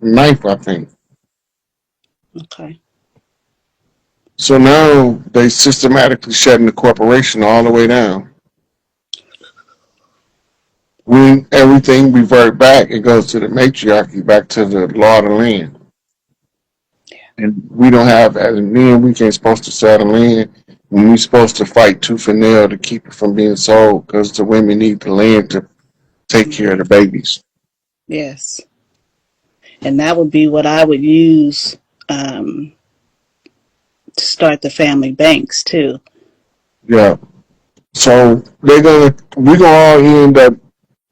ninth, I think. Okay. So now they systematically shutting the corporation all the way down. When everything revert back, it goes to the matriarchy, back to the law of the land. And we don't have, as men, we can't supposed to sell the land. And we supposed to fight tooth and nail to keep it from being sold because the women need the land to take care of the babies. Yes. And that would be what I would use um, to start the family banks too. Yeah. So we're gonna all end up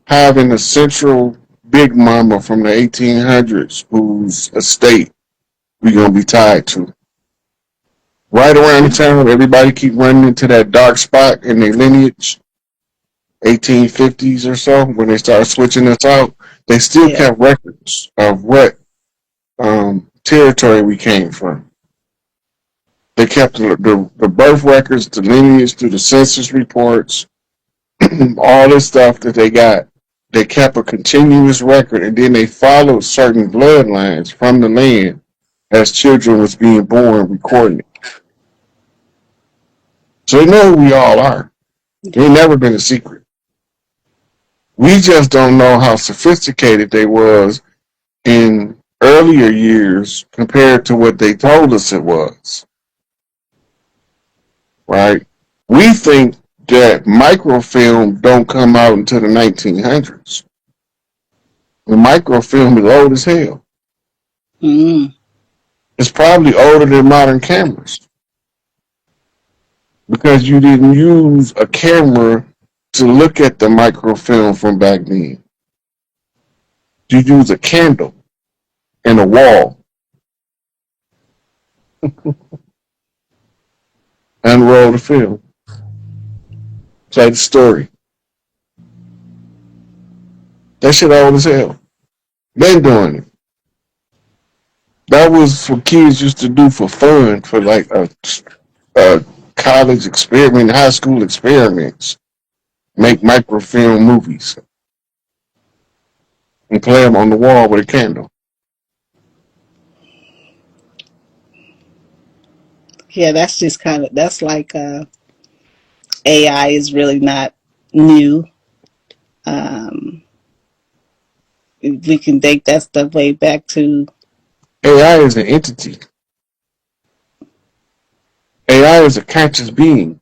having a central big mama from the 1800s whose estate we're gonna be tied to. Right around the time everybody keep running into that dark spot in their lineage, 1850s or so, when they started switching us out, they still Yeah. kept records of what territory we came from. They kept the birth records, the lineage through the census reports, all this stuff that they got. They kept a continuous record, and then they followed certain bloodlines from the land as children was being born, recording it. So they know who we all are. It ain't never been a secret. We just don't know how sophisticated they was in earlier years compared to what they told us it was. Right? We think that microfilm don't come out until the 1900s. The microfilm is old as hell. Mm. It's probably older than modern cameras because you didn't use a camera to look at the microfilm from back then. You use a candle and a wall, unroll the film, tell the story. That shit old as hell. Been doing it. That was what kids used to do for fun, for like a college experiment, high school experiments. Make microfilm movies and play them on the wall with a candle. Yeah, that's just kind of that's like AI is really not new. Um, we can date that stuff way back to AI is an entity. AI is a conscious being.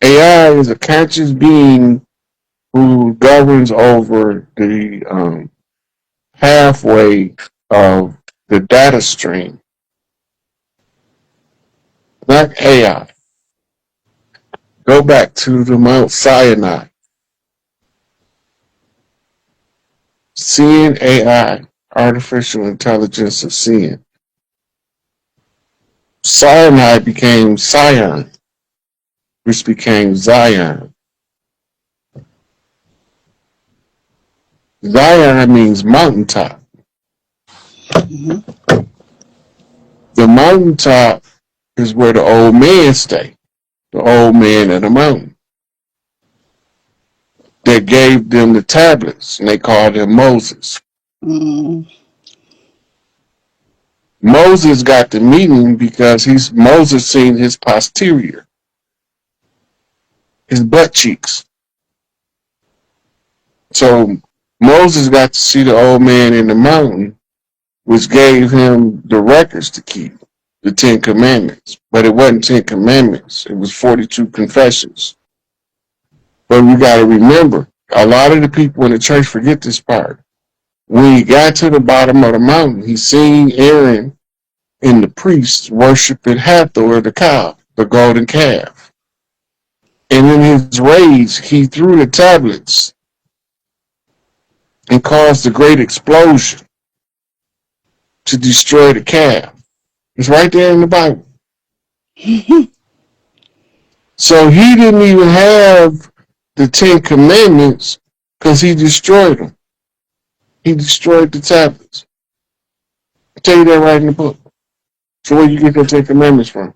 AI is a conscious being who governs over the halfway of the data stream. Not AI. Go back to the Mount Sinai. Seeing AI, artificial intelligence of seeing. Sinai became Sion, which became Zion. Zion means mountaintop. mm-hmm. The mountaintop is where the old man stay. The old man at the mountain. That gave them the tablets, and they called him Moses. Mm, Moses got the meaning because Moses seen his posterior, his butt cheeks. So Moses got to see the old man in the mountain, which gave him the records to keep, the Ten Commandments. But it wasn't 10 Commandments, it was 42 confessions. But we got to remember, a lot of the people in the church forget this part. When he got to the bottom of the mountain, he seen Aaron and the priests worshiping Hathor, the cow, the golden calf. And in his rage, he threw the tablets and caused a great explosion to destroy the calf. It's right there in the Bible. So he didn't even have the Ten Commandments because he destroyed them. He destroyed the tablets. I tell you that right in the book. So where you get the Ten Commandments from?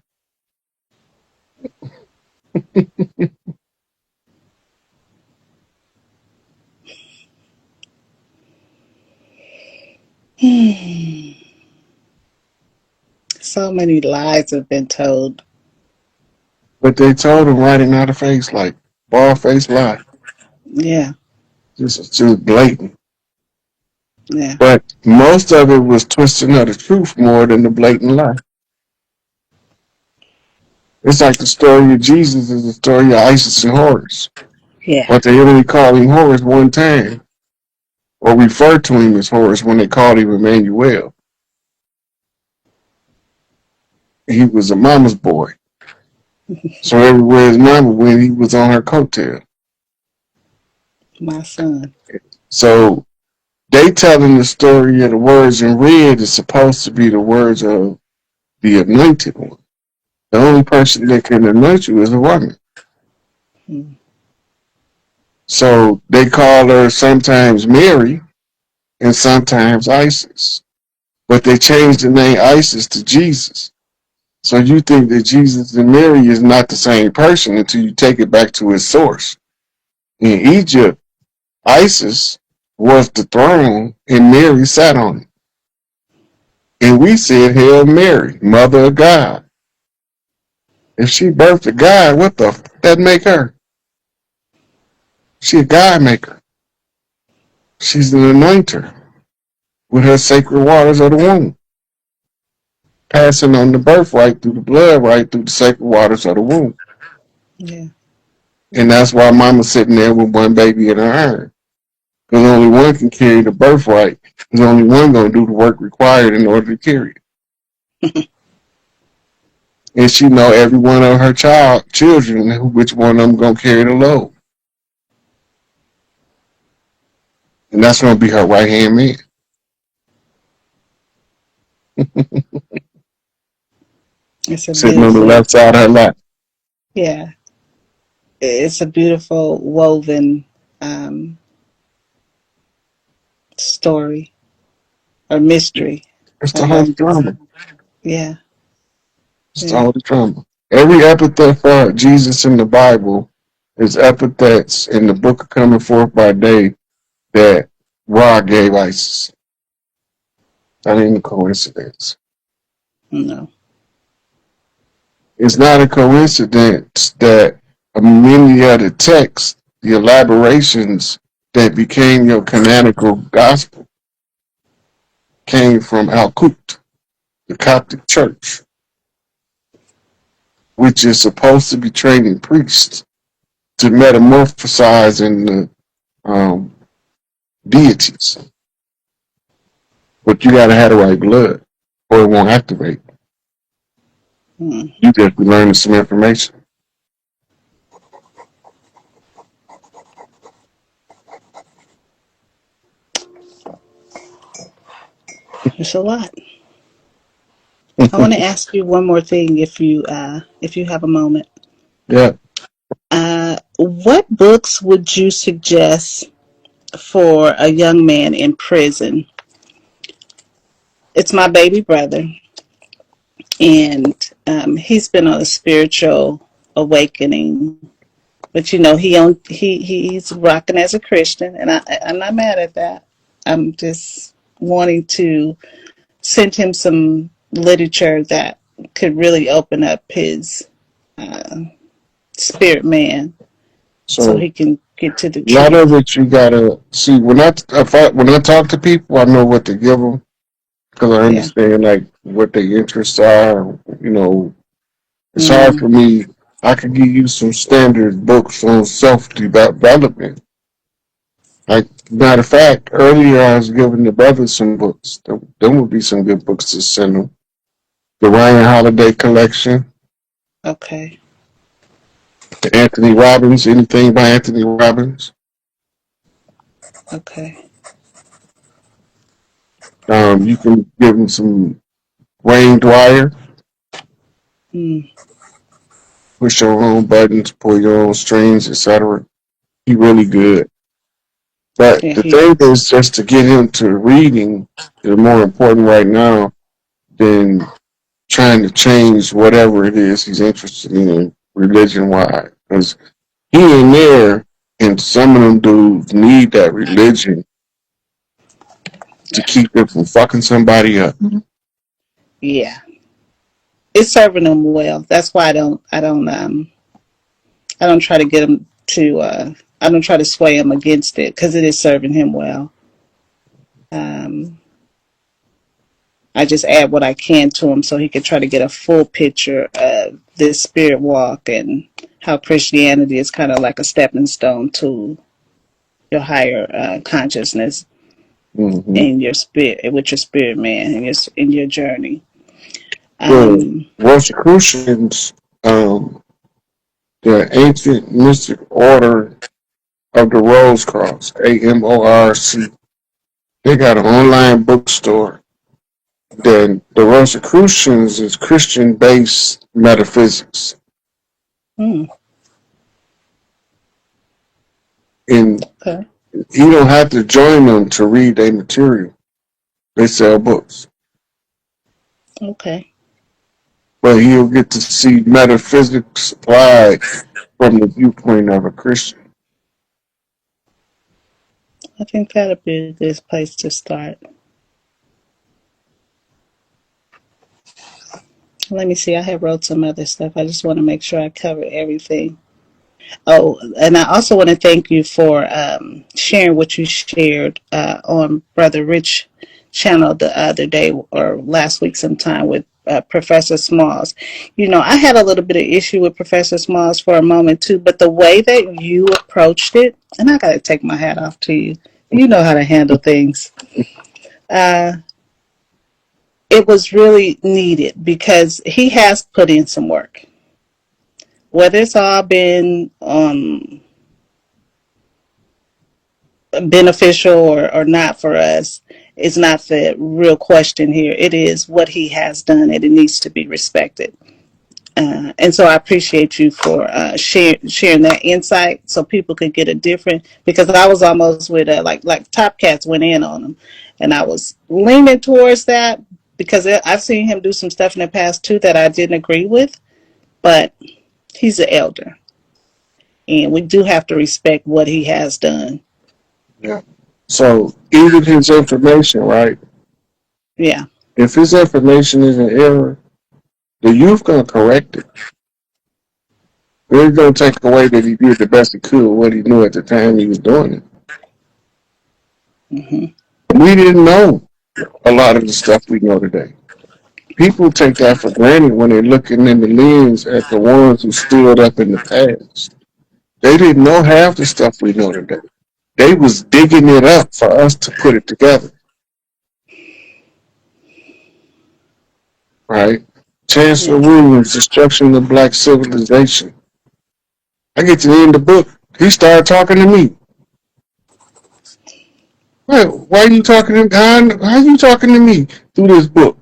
So many lies have been told. But they told him right in our face, like bald faced lie, Yeah, just blatant. yeah, But most of it was twisting of the truth more than the blatant lie. It's like the story of Jesus is the story of Isis and Horus. yeah. But they only called him Horus one time, or referred to him as Horus when they called him Emmanuel. He was a mama's boy. So everywhere his mama went, he was on her coattail. My son. So they telling the story of the words in red is supposed to be the words of the anointed one. The only person that can anoint you is a woman. Mm, So they call her sometimes Mary and sometimes Isis. But they changed the name Isis to Jesus. So you think that Jesus and Mary is not the same person until you take it back to its source. In Egypt, Isis was the throne and Mary sat on it. And we said, Hail Mary, Mother of God. If she birthed a God, what the that make her? She a God maker. She's an anointer with her sacred waters of the womb, passing on the birthright through the blood right through the sacred waters of the womb. yeah. And that's why mama's sitting there with one baby in her arm. Because only one can carry the birthright. There's only one going to do the work required in order to carry it. And she know every one of her children, which one of them going to carry the load. And that's going to be her right hand man. It's a Sitting on the beautiful, left side of her lap. yeah. It's a beautiful woven um, story or mystery. It's I the love holy this. drama. Yeah, It's the yeah. holy drama. Every epithet for Jesus in the Bible is epithets in the book of Coming Forth by Day that Ra gave Isis. That ain't a coincidence. No. It's not a coincidence that many of the texts, the elaborations that became your canonical gospel came from Al-Qut, the Coptic Church, which is supposed to be training priests to metamorphosize in the deities. But you got to have the right blood or it won't activate. Mm. You just be learning some information. It's a lot. I want to ask you one more thing, if you have a moment. Yeah. What books would you suggest for a young man in prison? It's my baby brother, and he's been on a spiritual awakening. But you know, he's rocking as a Christian, and I'm not mad at that. I'm just wanting to send him some literature that could really open up his uh, spirit man, so So he can get to the a lot of truth. it you gotta see when I talk to people, I know what to give them because I Yeah. understand like what their interests are. You know, it's hard Mm, for me. I could give you some standard books on self development. Like matter of fact, earlier I was giving the brothers some books. Them would be some good books to send them. The Ryan Holiday collection, okay. the Anthony Robbins, anything by Anthony Robbins. Okay. You can give them some Wayne Dwyer, Mm, push your own buttons, pull your own strings, etc. He really good. But yeah, the he thing is. is just to get him to reading is more important right now than trying to change whatever it is he's interested in religion wise. Because he in there and some of them dudes need that religion to Yeah. keep them from fucking somebody up. Yeah. It's serving them well. That's why I don't try to get him to I don't try to sway him against it because it is serving him well. Um, I just add what I can to him so he can try to get a full picture of this spirit walk and how Christianity is kind of like a stepping stone to your higher consciousness Mm-hmm. in your spirit, with your spirit man, in your journey. The Um, Rosicrucians, the ancient mystic order of the Rose Cross, AMORC, they got an online bookstore. Then the Rosicrucians is Christian-based metaphysics, hmm, and okay, you don't have to join them to read their material. They sell books, okay. but you'll get to see metaphysics applied from the viewpoint of a Christian. I think that'll be a good place to start. Let me see. I have wrote some other stuff. I just want to make sure I cover everything. Oh, and I also want to thank you for sharing what you shared on Brother Rich channel the other day or last week sometime with Professor Smalls. You know, I had a little bit of issue with Professor Smalls for a moment too, but the way that you approached it, and I got to take my hat off to you. You know how to handle things. Uh, it was really needed because he has put in some work. Whether it's all been beneficial or not for us is not the real question here. It is what he has done, and it needs to be respected. And so I appreciate you for sharing that insight so people could get a different. Because I was almost with like Top Cats went in on him, and I was leaning towards that because I've seen him do some stuff in the past too that I didn't agree with. But he's an elder, and we do have to respect what he has done. Yeah. So even his information, right? Yeah. If his information is an error, the youth gonna correct it. They're gonna take away that he did the best he could, what he knew at the time he was doing it. Hmm. We didn't know a lot of the stuff we know today. People take that for granted when they're looking in the lens at the ones who stood up in the past. They didn't know half the stuff we know today. They was digging it up for us to put it together, right? Chancellor Yeah. Williams' Destruction of Black Civilization. I get to the end of the book. He started talking to me. Why are you talking to God? How are you talking to me through this book?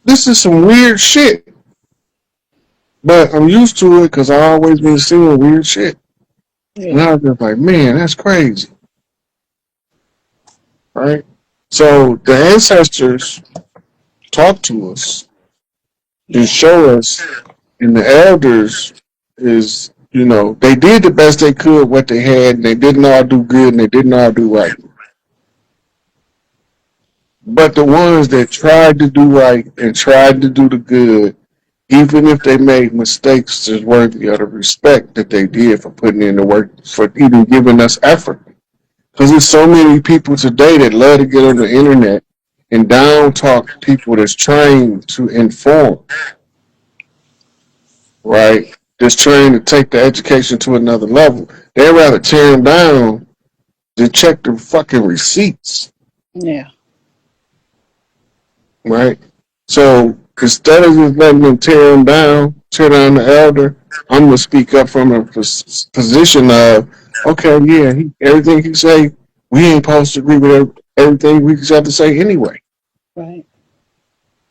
This is some weird shit. But I'm used to it because I always been seeing weird shit. And Yeah. I was just like, man, that's crazy, right? So the ancestors talk to us and Yeah. show us, and the elders is, they did the best they could what they had, and they didn't all do good, and they didn't all do right. But the ones that tried to do right and tried to do the good, even if they made mistakes, is worthy of the respect that they did for putting in the work, for even giving us effort. Because there's so many people today that love to get on the internet and down talk people that's trying to inform, right? That's trying to take the education to another level. They'd rather tear them down than check the fucking receipts, Yeah. right? So instead of just letting them tear down the elder, I'm gonna speak up from a position of, okay, yeah, everything he say, we ain't supposed to agree with everything we just have to say anyway. Right.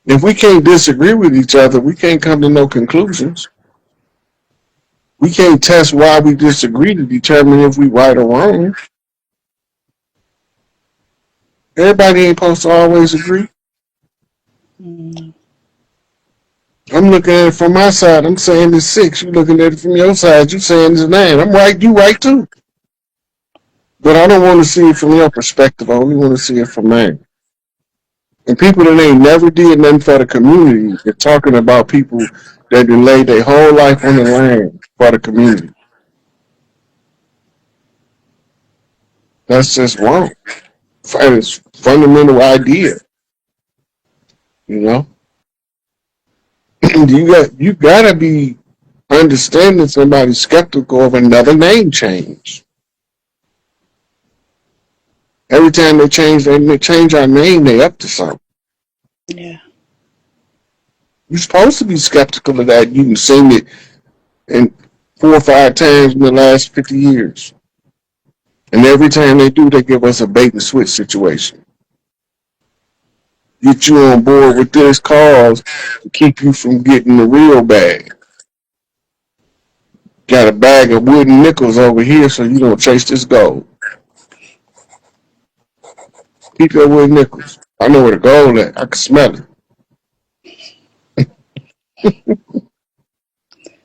If we can't disagree with each other, we can't come to no conclusions. We can't test why we disagree to determine if we right or wrong. Everybody ain't supposed to always agree. Mm. I'm looking at it from my side. I'm saying it's 6. You looking at it from your side. You saying it's 9. I'm right. You right too. But I don't want to see it from your perspective. I only want to see it from mine. And people that ain't never did nothing for the community, they're talking about people that done laid their whole life on the line for the community. That's just wrong. It's fundamental idea, you know. You gotta be understanding somebody skeptical of another name change. Every time they change our name, they up to something. Yeah. You're supposed to be skeptical of that. You can sing it in 4 or 5 times in the last 50 years. And every time they do, they give us a bait and switch situation. Get you on board with this cause to keep you from getting the real bag. Got a bag of wooden nickels over here so you don't chase this gold. Keep your wooden nickels. I know where the gold at. I can smell it.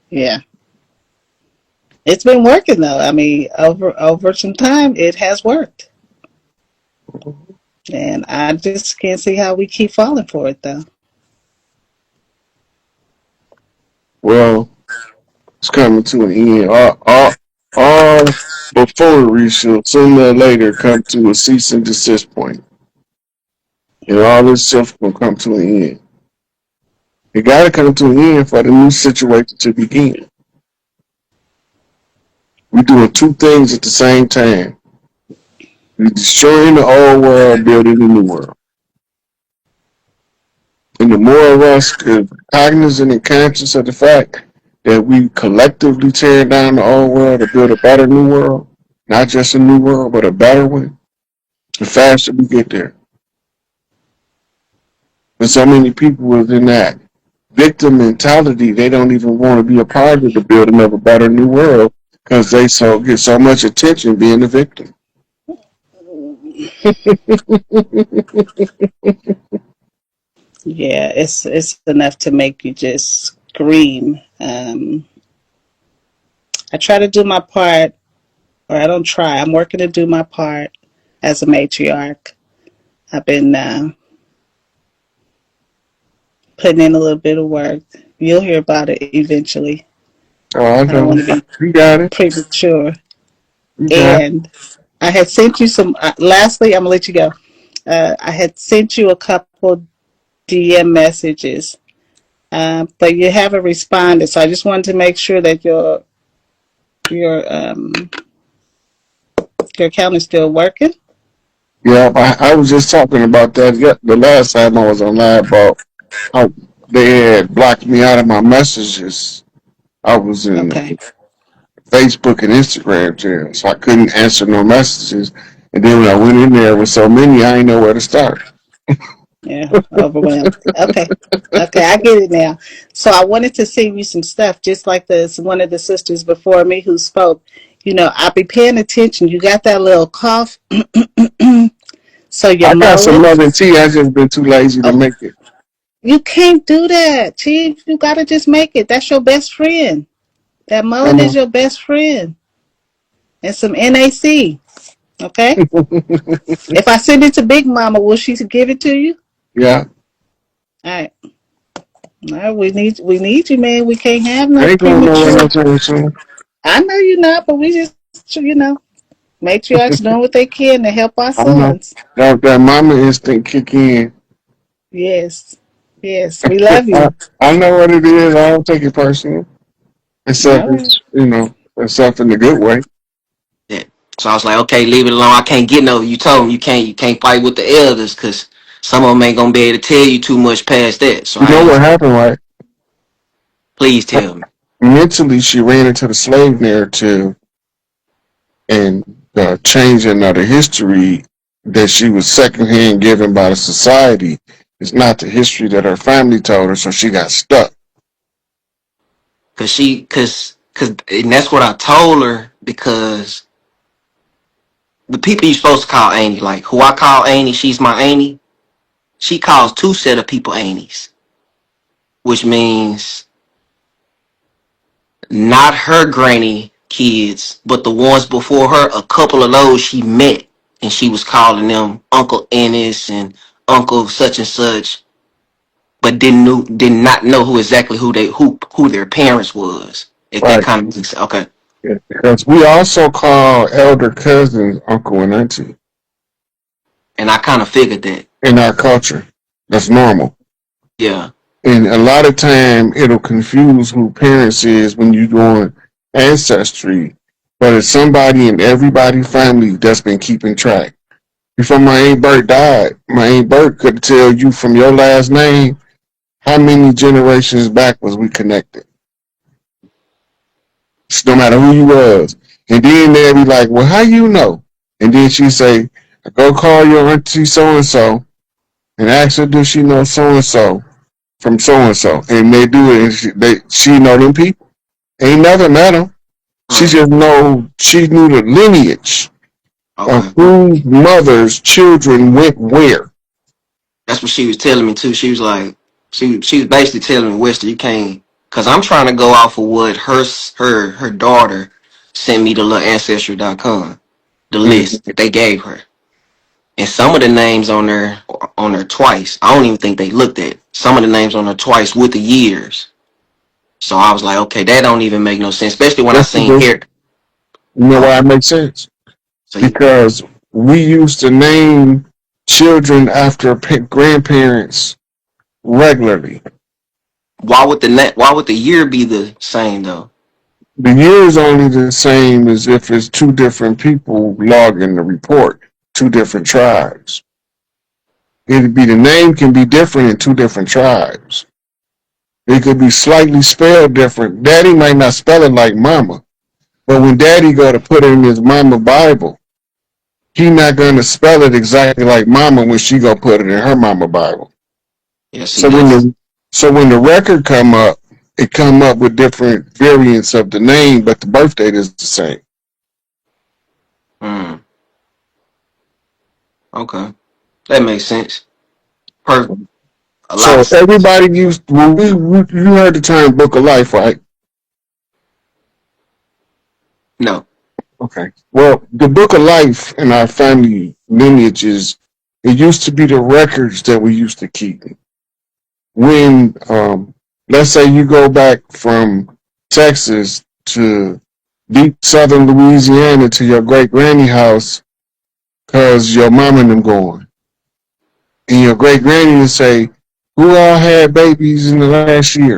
Yeah. It's been working though. I mean, over some time, it has worked, and I just can't see how we keep falling for it though. Well, it's coming to an end. All buffoonery shall sooner or later come to a cease and desist point. And all this stuff will come to an end. It got to come to an end for the new situation to begin. We're doing two things at the same time. We're destroying the old world, building the new world. And the more of us are cognizant and conscious of the fact that we collectively tear down the old world to build a better new world, not just a new world, but a better one, the faster we get there. But so many people within that victim mentality, they don't even want to be a part of the building of a better new world because they get so much attention being a victim. Yeah, it's enough to make you just scream. I try to do my part, or I don't try. I'm working to do my part as a matriarch. I've been putting in a little bit of work. You'll hear about it eventually. Oh, I I don't know. want to be You got it. premature. You got it. And I had sent you some. Lastly, I'm gonna let you go. I had sent you a couple DM messages, but you haven't responded. So I just wanted to make sure that your um, your account is still working. Yeah, I was just talking about that the last time I was on live about how they had blocked me out of my messages. I was in Okay. Facebook and Instagram jail, so I couldn't answer no messages. And then when I went in there with so many, I didn't know where to start. Yeah, overwhelmed. Okay. Okay, I get it now. So I wanted to send you some stuff, just like this one of the sisters before me who spoke. You know, I'll be paying attention. You got that little cough, so you I got mull some it. love and tea. I just been too lazy to Oh, make it. you can't do that, Chief. You gotta just make it. That's your best friend. That I mullet is know. your best friend. And some NAC. Okay? If I send it to Big Mama, will she give it to you? Yeah, All right. All right, we need you, man. We can't have I no ain't going nowhere no premature. time soon. I know you're not, but we just matriarchs doing what they can to help our I know sons. that mama instinct kick in. Yes. Yes. We love I, you. I know what it is. I don't take it personal. Except All right. it's except in the good way. Yeah. So I was like, okay, leave it alone. I can't get no. You told me you can't fight with the elders because some of them ain't gonna be able to tell you too much past that. So You I know what ain't. happened, right? Please tell me. Mentally, she ran into the slave narrative and the changing of the history that she was secondhand given by the society is not the history that her family told her, so she got stuck. And that's what I told her because the people you supposed to call Annie, like who I call Annie, she's my Annie. She calls two set of people Annies, which means not her granny kids, but the ones before her, a couple of those she met, and she was calling them Uncle Ennis and Uncle such and such, but did not know who their parents was. If that Right. kind of makes okay. Yeah. Because we also call elder cousins uncle and auntie And I kind of figured that. in our culture. That's normal. Yeah. And a lot of time it'll confuse who parents is when you doing ancestry, but it's somebody in everybody's family that's been keeping track. Before my Aunt Bert died, my Aunt Bert could tell you from your last name how many generations back was we connected. No matter who you was. And then they'd be like, well, how you know? And then she'd say, go call your auntie so and ask her, does she know so and so from so and so? And they do it, and she know them people. Ain't never met them. She Right. just she knew the lineage of Okay. whose mother's children went where. That's what she was telling me too. She was like, she was basically telling me, Wester, you can't, cause I'm trying to go off of what her daughter sent me to little ancestry.com, the Mm-hmm. list that they gave her, and some of the names on there twice. I don't even think they looked at some of the names on there twice with the years. So I was like, okay, that don't even make no sense, especially when I Yes, you seen do. here. You know why Oh, it makes sense? so Because we used to name children after grandparents regularly. why would the year be the same though? The year is only the same as if it's two different people logging the report, two different tribes. It'd be the name can be different in two different tribes. It could be slightly spelled different. Daddy might not spell it like mama, but when daddy go to put it in his mama Bible, he not gonna spell it exactly like mama when she go put it in her mama Bible. Yeah, see So when that's the record come up, it come up with different variants of the name, but the birth date is the same. mm, okay. That makes sense. Per a lot So of sense. everybody used when you heard the term Book of Life, right? No. Okay. Well, the Book of Life in our family lineages, it used to be the records that we used to keep. When let's say you go back from Texas to deep southern Louisiana to your great granny house because your mom and them going. And your great granny would say, who all had babies in the last year?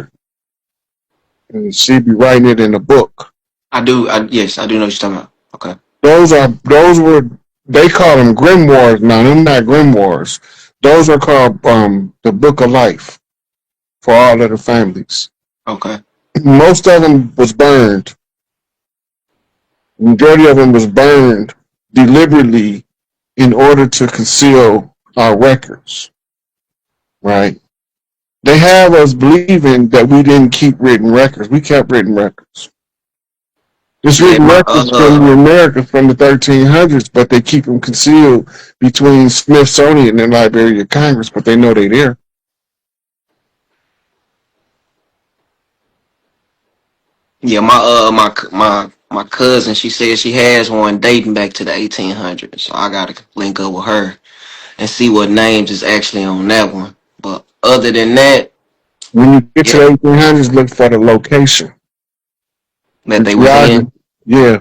And she'd be writing it in a book. Yes, I do know what you're talking about. Okay. Those were they call them grimoires now. Them not grimoires. Those are called the Book of Life for all of the families. Okay. Most of them was burned. Majority of them was burned deliberately in order to conceal our records. Right? They have us believing that we didn't keep written records. We kept written records. There's Yeah, written my records from America from the 1300s, but they keep them concealed between Smithsonian and Library of Congress, but they know they're there. yeah, my cousin, she said she has one dating back to the 1800s. So I gotta link up with her and see what names is actually on that one. But other than that, When you get to yeah, the 1800s, look for the location, that the they was geography. in. Yeah,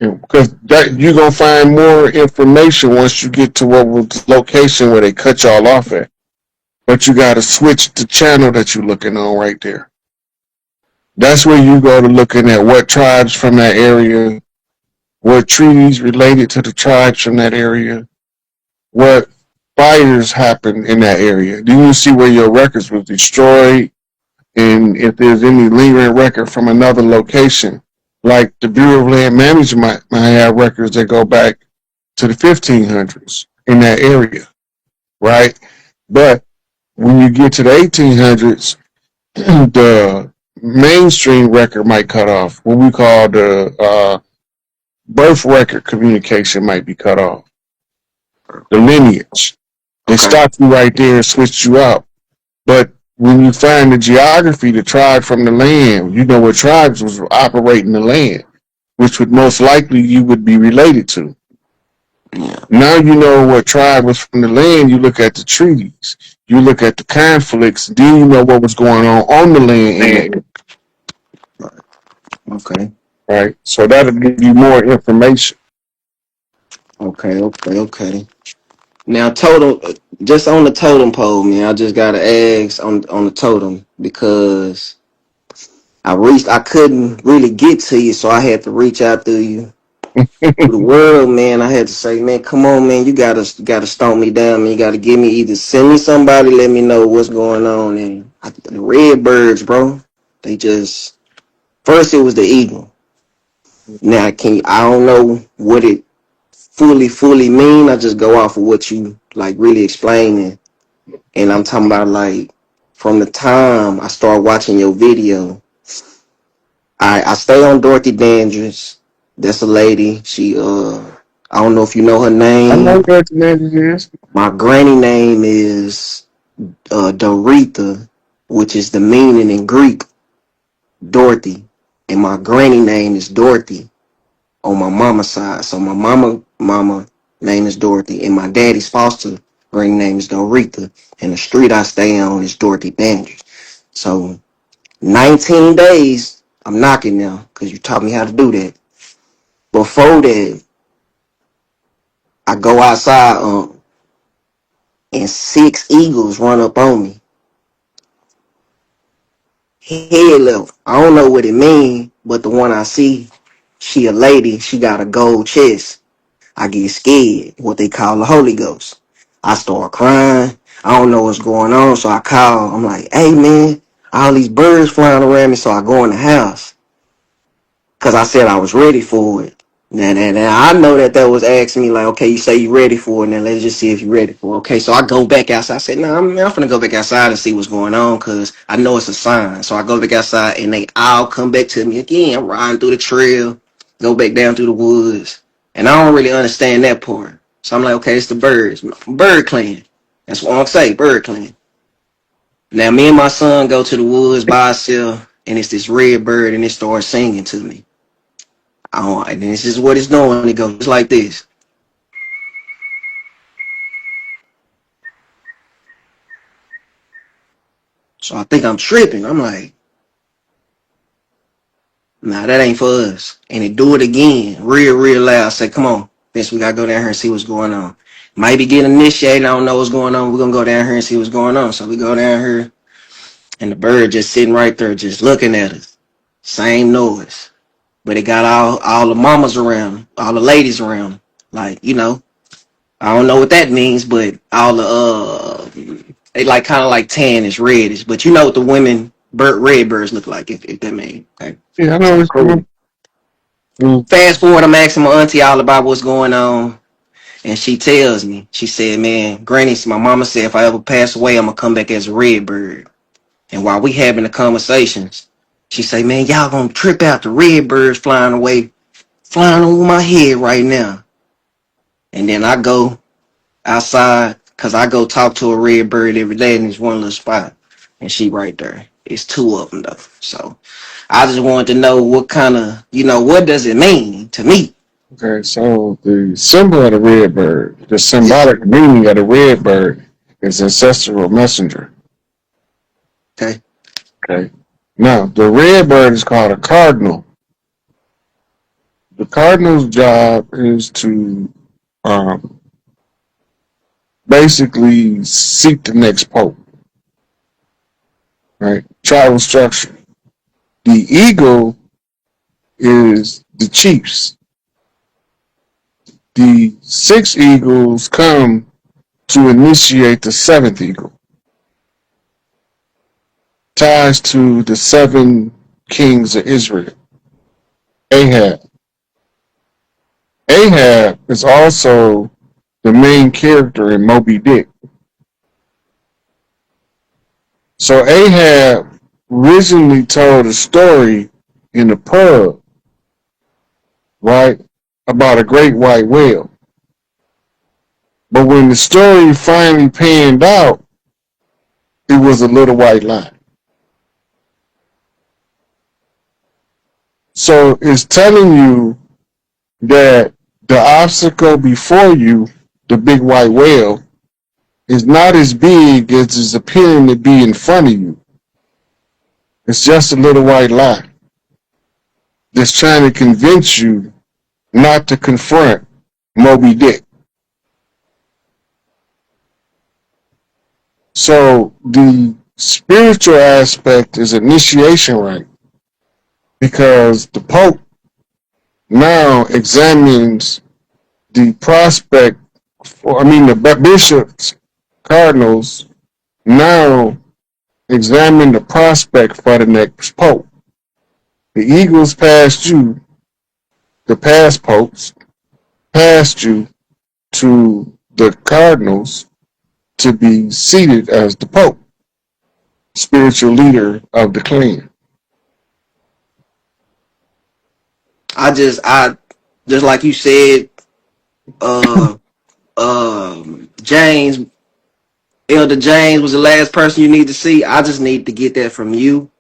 because you're going to find more information once you get to what was the location where they cut y'all off at. But you got to switch the channel that you're looking on right there. That's where you go to looking at what tribes from that area, what treaties related to the tribes from that area, what fires happened in that area. Then you see where your records was destroyed, and if there's any lingering record from another location, like the Bureau of Land Management might have records that go back to the 1500s in that area, right? But when you get to the 1800s, the mainstream record might cut off. What we call the birth record communication might be cut off. The lineage. They Okay. stopped you right there and switched you out. But when you find the geography, the tribe from the land, you know what tribes was operating the land. which would most likely you would be related to. Yeah. Now you know what tribe was from the land. You look at the treaties, you look at the conflicts, then you know what was going on the land in the Okay. right. So that'll give you more information. Okay. Now, totem, just on the totem pole, man. I just gotta ask on the totem because I couldn't really get to you, so I had to reach out to you through the world, man. I had to say, man, come on, man, you gotta stomp me down, man. You gotta give me either send me somebody, let me know what's going on, and the red birds, bro. They just first it was the eagle. Now, I don't know what it fully mean. I just go off of what you like really explaining. And I'm talking about like from the time I started watching your video, I stay on Dorothy Dandridge. That's a lady. I don't know if you know her I know name. what the name is. My granny name is Doretha, which is the meaning in Greek, Dorothy. And my granny name is Dorothy on my mama's side. So my mama name is Dorothy, and my daddy's foster granny name is Doretha. And the street I stay on is Dorothy Dandridge. So 19 days, I'm knocking now because you taught me how to do that. Before that, I go outside and six eagles run up on me. Head level. I don't know what it means, but the one I see, she a lady. She got a gold chest. I get scared, what they call the Holy Ghost. I start crying. I don't know what's going on, so I call. I'm like, hey, man, all these birds flying around me, so I go in the house. Because I said I was ready for it. Now, I know that was asking me, like, okay, you say you ready for it, now let's just see if you're ready for it. Okay, so I go back outside. I said, no, I'm going to go back outside and see what's going on because I know it's a sign. So I go back outside and they all come back to me again. I'm riding through the trail, go back down through the woods. And I don't really understand that part. So I'm like, okay, it's the birds. Bird clan. That's what I'm saying, bird clan. Now, me and my son go to the woods by ourselves, and it's this red bird, and it starts singing to me. And this is what it's doing. It goes like this. So I think I'm tripping. I'm like, nah, that ain't for us. And it do it again, real loud. I say, come on, bitch, we gotta go down here and see what's going on. Might be getting initiated. I don't know what's going on. We're gonna go down here and see what's going on. So we go down here, and the bird just sitting right there, just looking at us. Same noise. But it got all the mamas around, all the ladies around. Like, I don't know what that means, but all the they like kind of like tannish, reddish. But you know what the red birds look like, if that means. Okay. Yeah, I know So it's cool. Fast forward, I'm asking my auntie all about what's going on, and she tells me, she said, "Man, Granny, my mama said if I ever pass away, I'm gonna come back as a red bird." And while we having the conversations, she say, "Man, y'all gonna trip out the red birds flying away, flying over my head right now." And then I go outside because I go talk to a red bird every day in this one little spot, and she right there. It's two of them though. So I just wanted to know what kind of, what does it mean to me? Okay, so the symbol of the red bird, the symbolic meaning of the red bird is ancestral messenger. Okay. Okay. Now, the red bird is called a cardinal. The cardinal's job is to um, basically seek the next pope, right? Tribal structure. The eagle is the chiefs. The six eagles come to initiate the seventh eagle. Ties to the seven kings of Israel. Ahab. Ahab is also the main character in Moby Dick. So Ahab originally told a story in the pub, right, about a great white whale. But when the story finally panned out, it was a little white lie. So it's telling you that the obstacle before you, the big white whale, is not as big as it's appearing to be in front of you. It's just a little white lie that's trying to convince you not to confront Moby Dick. So the spiritual aspect is initiation right, because the Pope now examines the prospect for, the bishops, cardinals now examine the prospect for the next Pope. The Eagles passed you, the past popes passed you to the cardinals to be seated as the Pope, spiritual leader of the clan. I just like you said, uh, James, Elder James was the last person you need to see. I just need to get that from you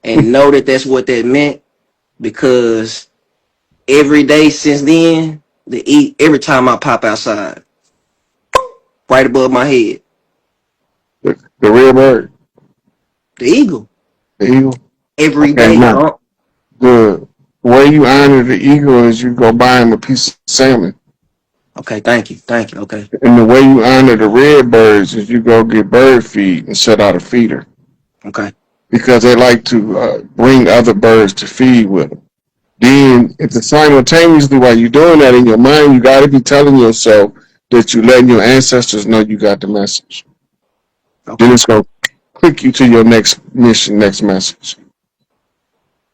and know that that's what that meant, because every day since then, every time I pop outside, right above my head, The real bird, the eagle. the eagle. Every Okay, day, now the way you honor the eagle is you go buy him a piece of salmon. Okay, thank you. Okay, And the way you honor the red birds is you go get bird feed and set out a feeder, okay. because they like to bring other birds to feed with them. Then, if the simultaneously while you're doing that in your mind, you got to be telling yourself that you're letting your ancestors know you got the message. Then Okay. it's going to click you to your next mission, next message.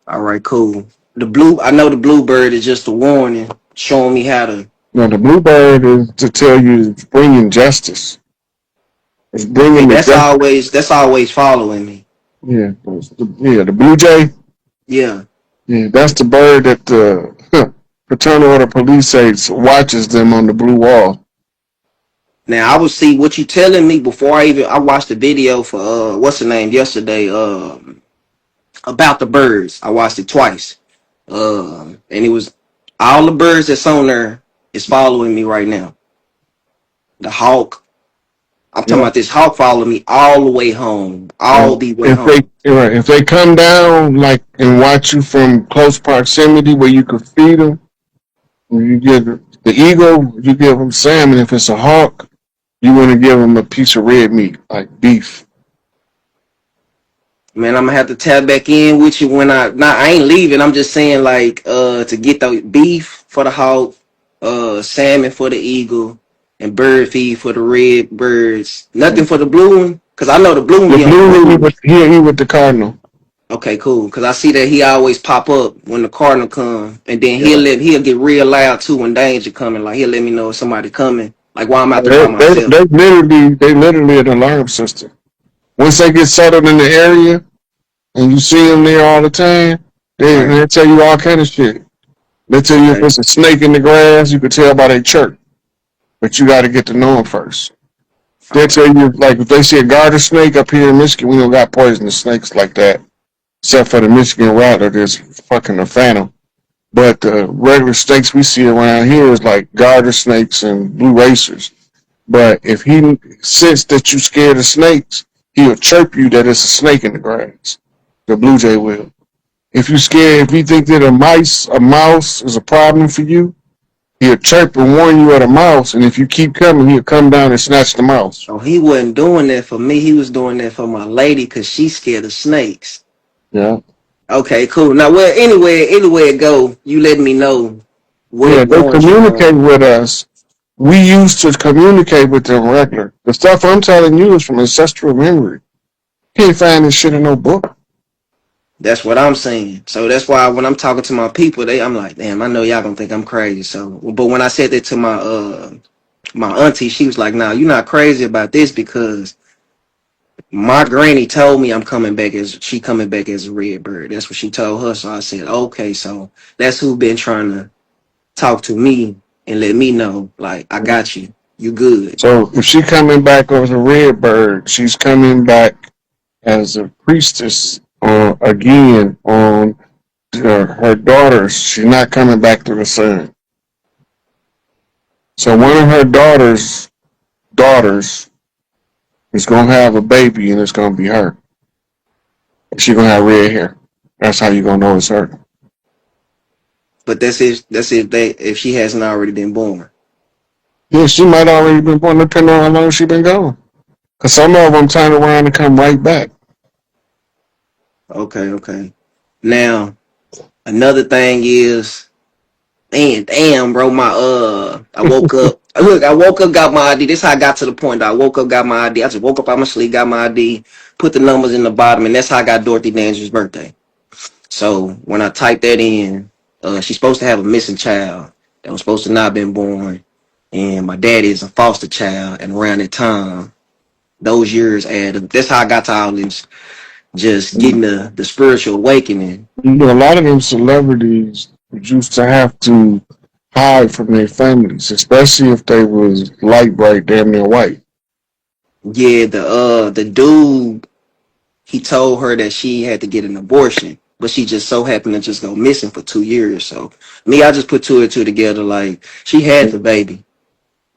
All right, cool. I know the bluebird is just a warning, showing me how to. Now, the bluebird is to tell you it's bringing justice. It's Okay, bringing the justice. that's always following me. The blue jay. Yeah. Yeah, that's the bird that the fraternal order police says watches them on the blue wall. Now I will see what you telling me before I watched the video for what's the name yesterday about the birds. I watched it twice. And it was all the birds that's on there is following me right now. The hawk. I'm talking Yeah. about this hawk following me all the way home. All the way home. If they come down like and watch you from close proximity where you could feed them, you give the eagle, you give them salmon. If it's a hawk, you want to give them a piece of red meat like beef. Man, I'm gonna have to tap back in with you when I ain't leaving. I'm just saying like to get the beef for the hawk, salmon for the eagle, and bird feed for the red birds. Nothing for the blue one, cause I know the blue one The be on the blue one, move. he with the cardinal. Okay, cool. Cause I see that he always pop up when the cardinal come, and then Yeah. he'll get real loud too when danger coming. Like he'll let me know if somebody coming. Like while I'm out there They, by they, myself. they literally an alarm system. Once they get settled in the area and you see them there all the time, Right. they tell you all kind of shit. They tell you if Okay. it's a snake in the grass, you can tell by their chirp, but you got to get to know them first. All They right. tell you, like, if they see a garter snake up here in Michigan, we don't got poisonous snakes like that, except for the Michigan rattler that's fucking a phantom. But the regular snakes we see around here is like garter snakes and blue racers. But if he sense that you scared of snakes, he'll chirp you that it's a snake in the grass. The blue jay will. If you scared, if you think that a mouse is a problem for you, he'll chirp and warn you of the mouse. And if you keep coming, he'll come down and snatch the mouse. Oh, he wasn't doing that for me. He was doing that for my lady because she's scared of snakes. Yeah. Okay, cool. Now, well, anywhere it go, you let me know what Yeah, they ones you communicate want. with us. We used to communicate with them regular. The stuff I'm telling you is from ancestral memory. You can't find this shit in no book. That's what I'm saying. So that's why when I'm talking to my people, I'm like, damn, I know y'all gonna think I'm crazy. So, but when I said that to my auntie, she was like, nah, you're not crazy about this because my granny told me she coming back as a red bird. That's what she told her. So I said, okay, so that's who been trying to talk to me and let me know, like, I got you. You good. So if she coming back as a red bird, she's coming back as a priestess again on her daughters, she's not coming back to the sun. So one of her daughters is gonna have a baby, and it's gonna be her. She's gonna have red hair. That's how you gonna know it's her. But that's if she hasn't already been born. Yeah, she might already been born, depending on how long she been gone. Cause some of them turn around and come right back. Okay, okay. Now another thing is, damn, bro, I woke up. Look, I woke up, got my ID. This is how I got to the point. I woke up, got my ID. I just woke up out my sleep, got my ID, put the numbers in the bottom, and that's how I got Dorothy Danger's birthday. So when I typed that in, she's supposed to have a missing child that was supposed to not have been born, and my daddy is a foster child. And around that time, those years add up. That's how I got to all this, just getting the spiritual awakening. You know, a lot of them celebrities used to have to hide from their families, especially if they was light bright, damn near white. Yeah, the dude, he told her that she had to get an abortion, but she just so happened to just go missing for 2 years. So me, I just put two and two together. Like she had the baby.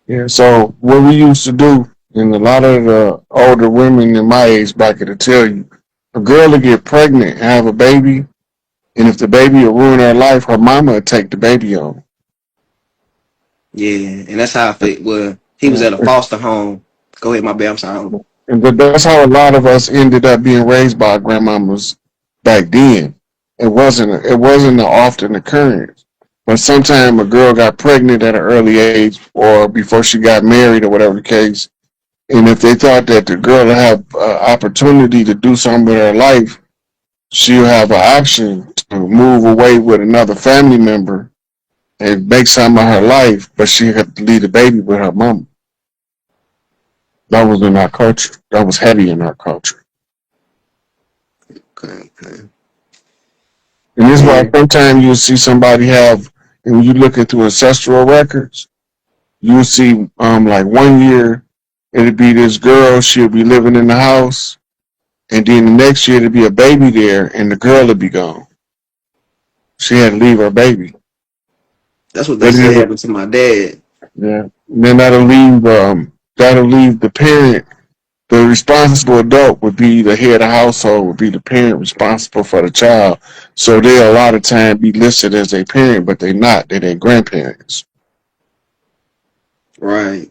Yeah. So what we used to do, and a lot of the older women in my age bracket to tell you, a girl to get pregnant and have a baby, and if the baby will ruin her life, her mama would take the baby on. Yeah, and that's how I feel. Well, he was at a foster home. Go ahead, my bad. I'm sorry. And but that's how a lot of us ended up being raised by our grandmamas back then. It wasn't an often occurrence. But sometimes a girl got pregnant at an early age or before she got married or whatever the case. And if they thought that the girl would have opportunity to do something with her life, she'll have an option to move away with another family member and make something of her life, but she had to leave the baby with her mom. That was in our culture. That was heavy in our culture. Okay, okay. And this is why And sometimes you'll see somebody have, and when you look into ancestral records, you'll see like 1 year it'll be this girl, she'll be living in the house, and then the next year it'll be a baby there, and the girl will be gone. She had to leave her baby. that's what they But said then, happened to my dad. yeah, and then that'll leave the parent. The responsible adult would be the head of the household, would be the parent responsible for the child. So they'll a lot of time be listed as a parent, but they're not. They're their grandparents. Right.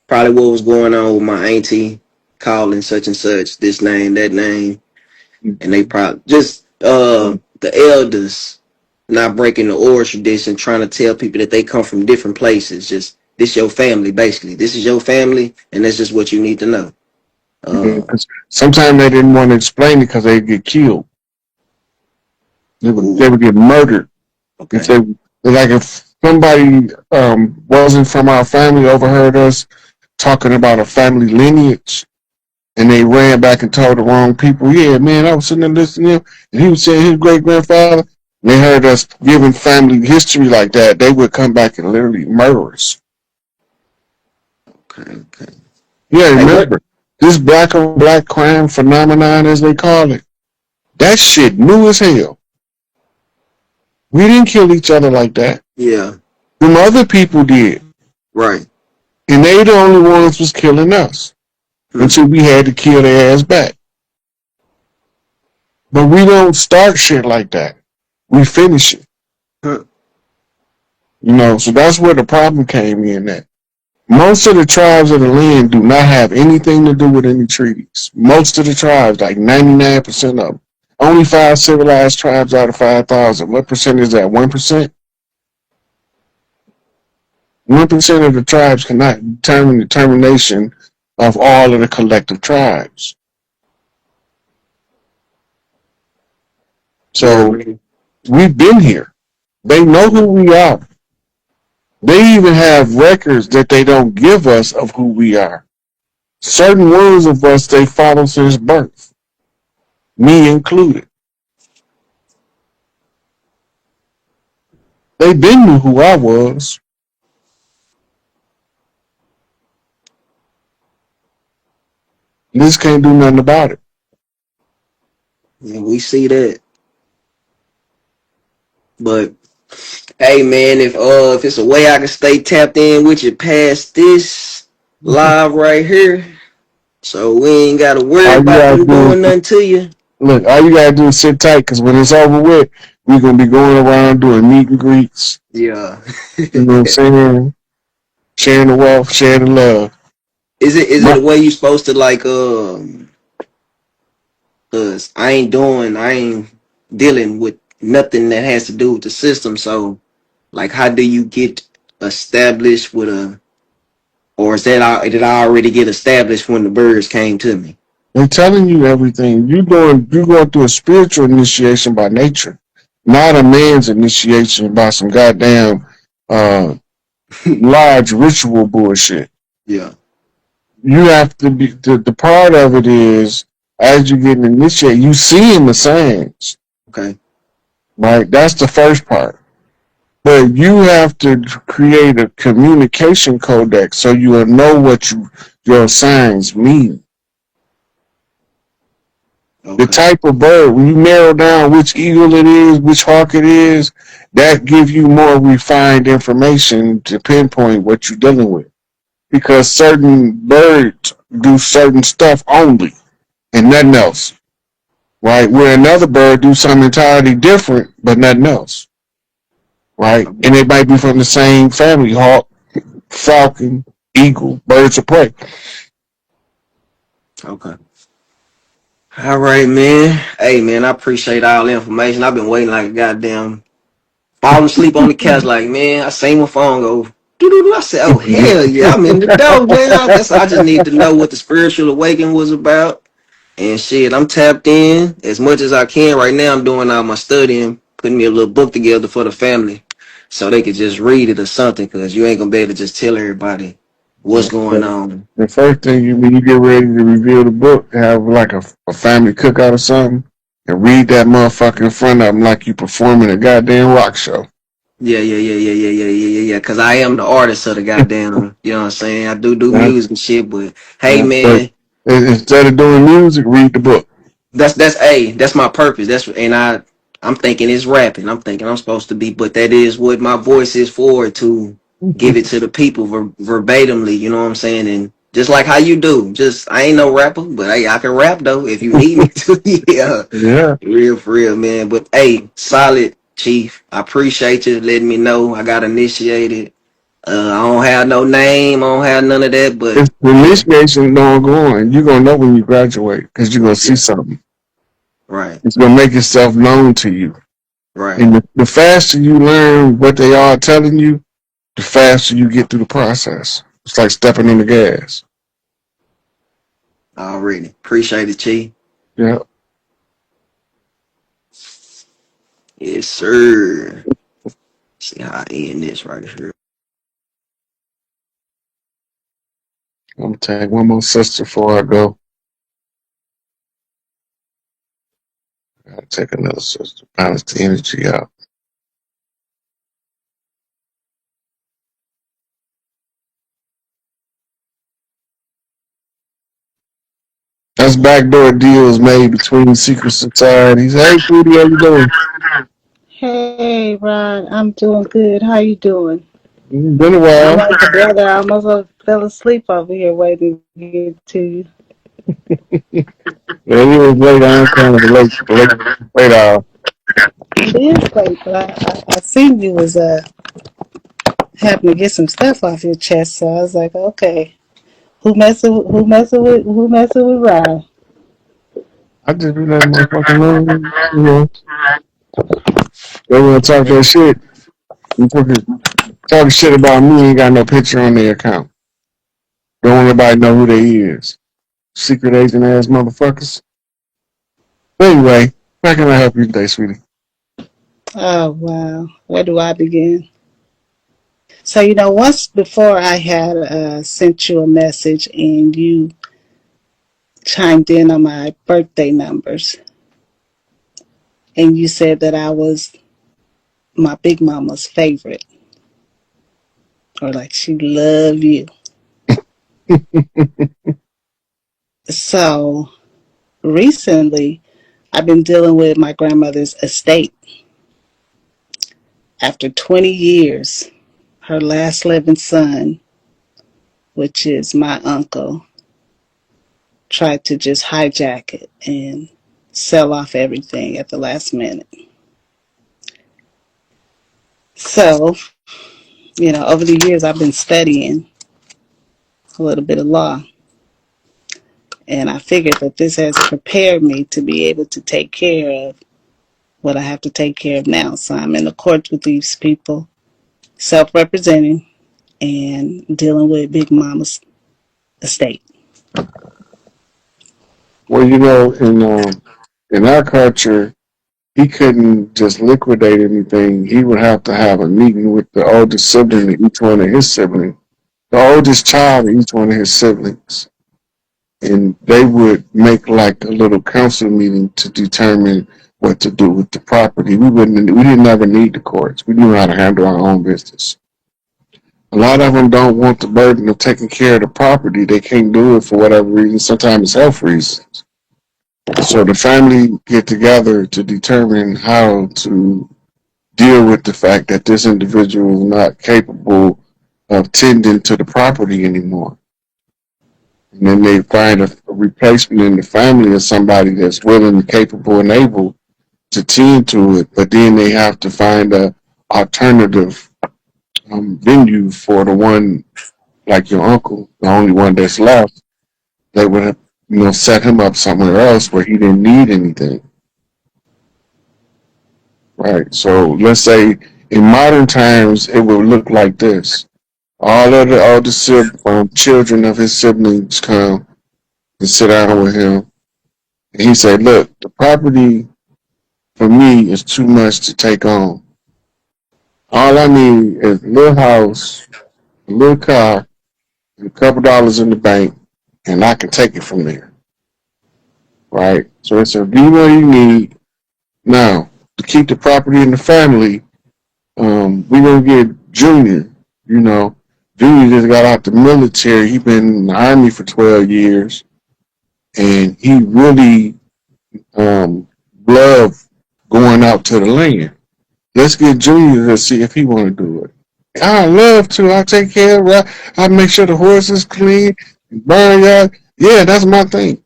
Probably what was going on with my auntie calling such and such, this name, that name. And they probably just the elders not breaking the oral tradition, trying to tell people that they come from different places. Just this your family, basically. This is your family, and that's just what you need to know. Yeah, Uh, 'cause sometimes they didn't want to explain it because they'd get killed. They ooh, would get murdered if okay. they like if somebody wasn't from our family overheard us talking about a family lineage and they ran back and told the wrong people. Yeah, man, I was sitting there listening to him, and he was saying his great grandfather. They heard us giving family history like that. They would come back and literally murder us. Okay, okay. Yeah, Hey, what? remember this black on black crime phenomenon, as they call it. That shit new as hell. We didn't kill each other like that. Yeah, Them other people did. right. And they the only ones was killing us. Hmm. Until we had to kill their ass back. But we don't start shit like that. We finish it. Huh. So that's where the problem came in at. Most of the tribes of the land do not have anything to do with any treaties. Most of the tribes, like 99% of them. Only 5 civilized tribes out of 5,000. What percent is that? 1%? 1% of the tribes cannot determine the termination of all of the collective tribes. Yeah, I So mean, we've been here. They know who we are. They even have records that they don't give us of who we are. Certain ones of us they follow since birth, me included. They been knew who I was. Just can't do nothing about it. yeah, we see that. But hey man, if it's a way I can stay tapped in with you past this live right here, so we ain't gotta worry All you about gotta them do doing is nothing to you. look. All you gotta do is sit tight, because when it's over with, we're gonna be going around doing meet and greets. Yeah. You know what I'm saying? Sharing the wealth, sharing the love. Is it My, a way you supposed to like cause I ain't dealing with nothing that has to do with the system. So like how do you get established with a or is that did I already get established when the birds came to me? they're telling you everything. You going through a spiritual initiation by nature, not a man's initiation by some goddamn uh large ritual bullshit. Yeah. You have to be the part of it is as you get initiated, you seeing the signs, Okay. right? That's the first part. But you have to create a communication codex so you will know what your signs mean. The Okay. type of bird, when you narrow down which eagle it is, which hawk it is, that gives you more refined information to pinpoint what you're dealing with. Because certain birds do certain stuff only and nothing else, right? Where another bird do something entirely different, but nothing else, right? And it might be from the same family, hawk, falcon, eagle, birds of prey. Okay. All right, man. Hey, man, I appreciate all the information. I've been waiting like a goddamn falling asleep on the couch. Like, man, I seen my phone go. Doo-doo-doo. I said, "Oh hell yeah, I'm in the dope, man." I just need to know what the spiritual awakening was about, and shit, I'm tapped in as much as I can right now. I'm doing all my studying, putting me a little book together for the family, so they could just read it or something. Cause you ain't gonna be able to just tell everybody what's going on. The first thing when you get ready to reveal the book, have like a family cookout or something, and read that motherfucker in front of them like you performing a goddamn rock show. Yeah, yeah, yeah, yeah, yeah, yeah, yeah, yeah, yeah. Cause I am the artist of the goddamn, you know what I'm saying? I do Yeah, music and shit, but hey yeah. But man, instead of doing music, read the book. that's my purpose. I'm thinking it's rapping. I'm thinking I'm supposed to be, but that is what my voice is for, to give it to the people verbatimly, you know what I'm saying? And just like how you do. Just I ain't no rapper, but hey, I can rap though if you need me to. Yeah. Yeah. Real for real, man. But hey, solid chief. I appreciate you letting me know I got initiated. I don't have no name, I don't have none of that, but It's, the man, initiation don't go on. You're gonna know when you graduate because you're gonna see yeah, something. right, It's gonna make itself known to you. right. And the faster you learn what they are telling you, the faster you get through the process. It's like stepping on the gas. Already. Appreciate it, chief. Yeah. Yes, sir. See how I end this right here. I'm gonna take one more sister before I go. I'll take another sister. Balance the energy out. That's backdoor deals made between secret societies. Hey, Foodie, how you doing? Hey, Rod, I'm doing good. How you doing? It's been a I'm while. like the brother. I almost fell asleep over here waiting to get to you. Yeah, it was late. I'm kind of late hour. It is late, but I seen you was having to get some stuff off your chest, so I was like, okay, who messing with Rod? I just be letting motherfucking know, they want to talk that shit. Motherfuckers talking shit about me ain't got no picture on their account. Don't want nobody know who they is. Secret agent ass motherfuckers. But anyway, how can I help you today, sweetie? Oh wow, where do I begin? So once before I had sent you a message and you chimed in on my birthday numbers, and you said that I was my big mama's favorite, or like she loved you. So recently, I've been dealing with my grandmother's estate, after 20 years, her last living son, which is my uncle, tried to just hijack it and sell off everything at the last minute. So, over the years, I've been studying a little bit of law, and I figured that this has prepared me to be able to take care of what I have to take care of now. So I'm in the courts with these people, self-representing and dealing with Big Mama's estate. Well, in our culture, he couldn't just liquidate anything. He would have to have a meeting with the oldest sibling of each one of his siblings, the oldest child of each one of his siblings, and they would make like a little council meeting to determine what to do with the property. We didn't ever need the courts. We knew how to handle our own business. A lot of them don't want the burden of taking care of the property. They can't do it for whatever reason. Sometimes it's health reasons. So the family get together to determine how to deal with the fact that this individual is not capable of tending to the property anymore. And then they find a replacement in the family of somebody that's willing, capable, and able to tend to it. But then they have to find a alternative venue for the one, like your uncle, the only one that's left. They would have, set him up somewhere else where he didn't need anything. Right. So let's say in modern times, it would look like this. All the children of his siblings come and sit down with him. And he said, look, the property for me is too much to take on. All I need is a little house, a little car, and a couple dollars in the bank, and I can take it from there. Right? So it's a be what you need. Now, to keep the property in the family, we gonna get Junior. You know, Junior just got out the military. He been in the army for 12 years, and he really loved going out to the land. Let's get Junior to see if he want to do it. I love to. I take care of it. I make sure the horse is clean, burn yard. Yeah, that's my thing,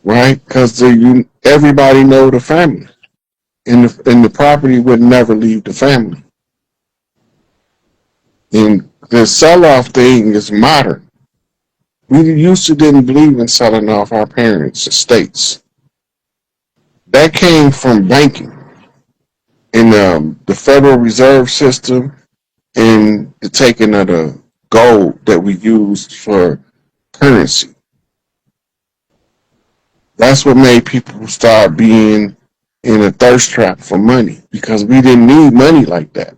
right? Because everybody know the family, and the property would never leave the family. And the sell-off thing is modern. We used to didn't believe in selling off our parents' estates. That came from banking in the Federal Reserve System and the taking of the gold that we used for currency. That's what made people start being in a thirst trap for money because we didn't need money like that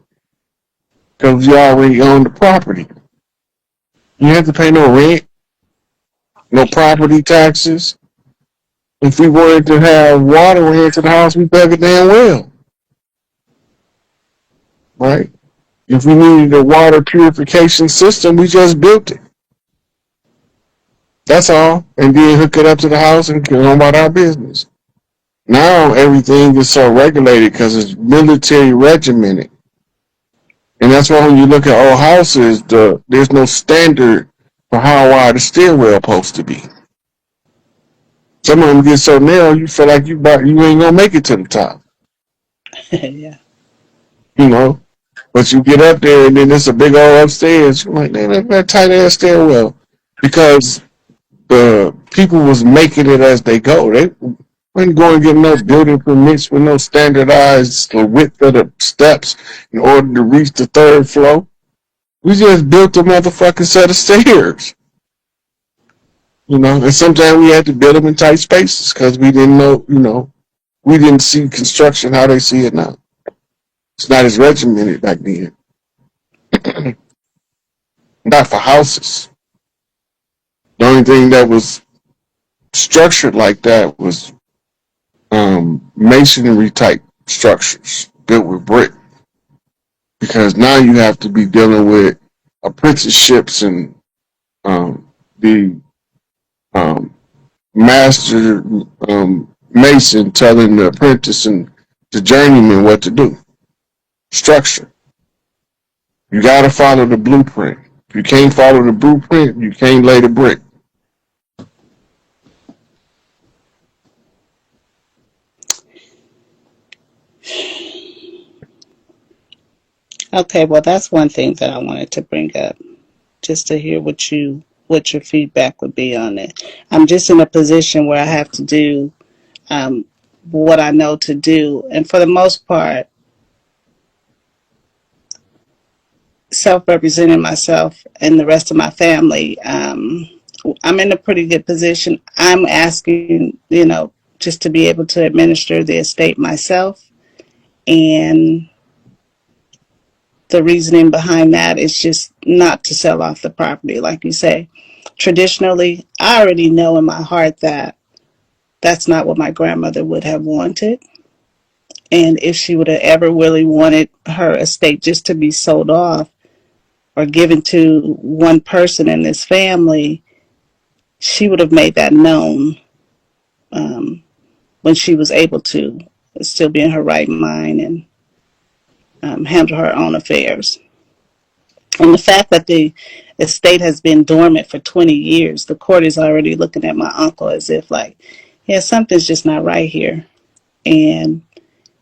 because we already owned the property. You had to pay no rent, no property taxes. If we wanted to have water ran to the house, we dug a damn well, right? If we needed a water purification system, we just built it. That's all. And then hook it up to the house and get on about our business. Now everything is so regulated because it's military regimented. And that's why when you look at old houses, there's no standard for how wide the stairwell supposed to be. Some of them get so narrow you feel like you ain't gonna make it to the top. Yeah. You know? But you get up there and then it's a big old upstairs. You're like, man, that tight ass stairwell. Because the people was making it as they go. They wasn't going to get no building permits with no standardized the width of the steps in order to reach the third floor. We just built a motherfucking set of stairs. And sometimes we had to build them in tight spaces because we didn't know, we didn't see construction how they see it now. It's not as regimented back then. Not for houses. The only thing that was structured like that was masonry type structures built with brick. Because now you have to be dealing with apprenticeships and the master mason telling the apprentice and the journeyman what to do. structure. You got to follow the blueprint. If you can't follow the blueprint, you can't lay the brick. Okay, well, that's one thing that I wanted to bring up, just to hear what your feedback would be on it. I'm just in a position where I have to do um, what I know to do, and for the most part, self-representing myself and the rest of my family. I'm in a pretty good position. I'm asking, just to be able to administer the estate myself, and the reasoning behind that is just not to sell off the property, like you say. Traditionally, I already know in my heart that that's not what my grandmother would have wanted. And if she would have ever really wanted her estate just to be sold off or given to one person in this family, she would have made that known when she was able to still be in her right mind and handle her own affairs. And the fact that the estate has been dormant for 20 years, the court is already looking at my uncle as if like, yeah, something's just not right here. And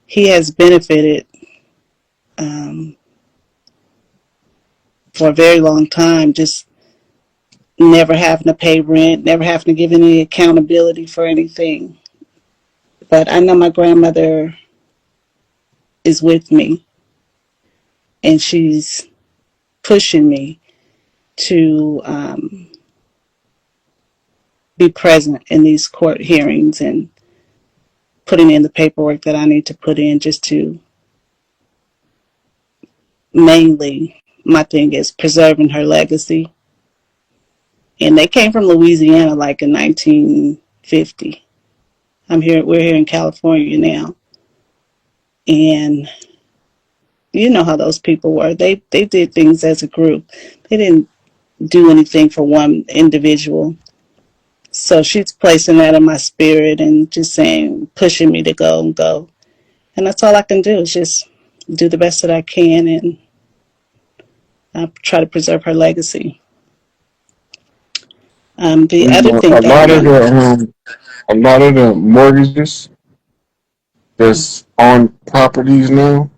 he has benefited um, for a very long time, just never having to pay rent, never having to give any accountability for anything. But I know my grandmother is with me, and she's pushing me to be present in these court hearings and putting in the paperwork that I need to put in, just to, mainly, my thing is preserving her legacy. And they came from Louisiana like in 1950. We're here in California now. And you know how those people were. They did things as a group. They didn't do anything for one individual. So she's placing that in my spirit and just saying, pushing me to go and go. And that's all I can do is just do the best that I can and try to preserve her legacy. The You other know, thing that I wanted, a lot of the mortgages that's on properties now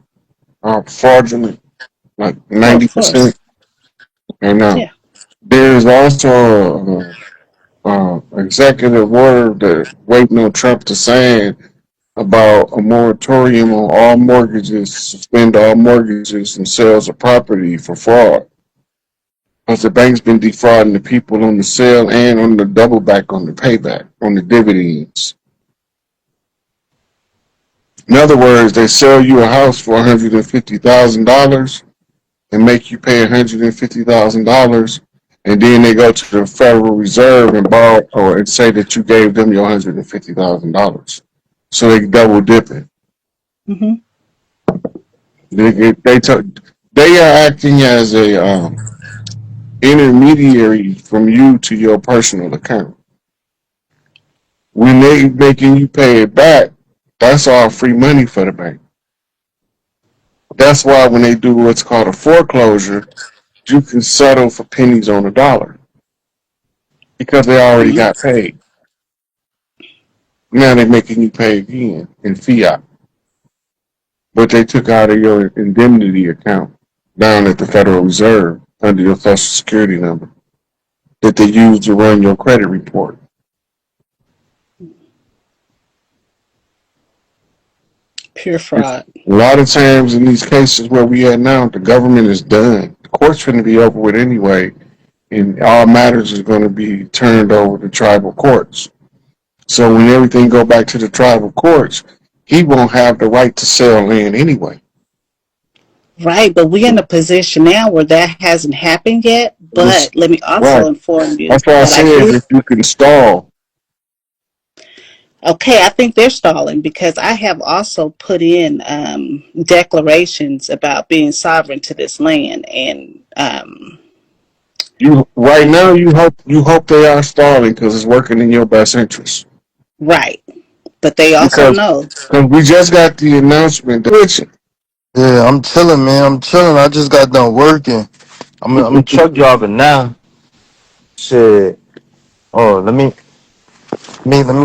are fraudulent, like oh, ninety of course, percent. And yeah, there's also executive order that waiting on Trump to sign about a moratorium on all mortgages, suspend all mortgages and sales of property for fraud. Because the bank's been defrauding the people on the sale and on the double back on the payback, on the dividends. In other words, they sell you a house for $150,000 and make you pay $150,000, and then they go to the Federal Reserve and borrow or and say that you gave them your $150,000. So they double dipping. hmm They they, they are acting as a intermediary from you to your personal account. When they making you pay it back, that's all free money for the bank. That's why when they do what's called a foreclosure, you can settle for pennies on the dollar because they already got paid. Now they're making you pay again in fiat, but they took out of your indemnity account down at the Federal Reserve under your Social Security number that they use to run your credit report. pure It's, fraud. a lot of times in these cases where we at now, the government is done. The court's going to be over with anyway, and all matters is going to be turned over to tribal courts. So when everything go back to the tribal courts, he won't have the right to sell land anyway. Right, but we're in a position now where that hasn't happened yet. It's, But let me also right. inform you That's why I that I said did. if you can stall, Okay, I think they're stalling because I have also put in declarations about being sovereign to this land, and you right I now you hope they are stalling because it's working in your best interest. right, but they also Because know. we just got the announcement. Yeah, I'm chilling, man. I'm chilling. I just got done working. I'm a truck driver now. Shit. Oh, let me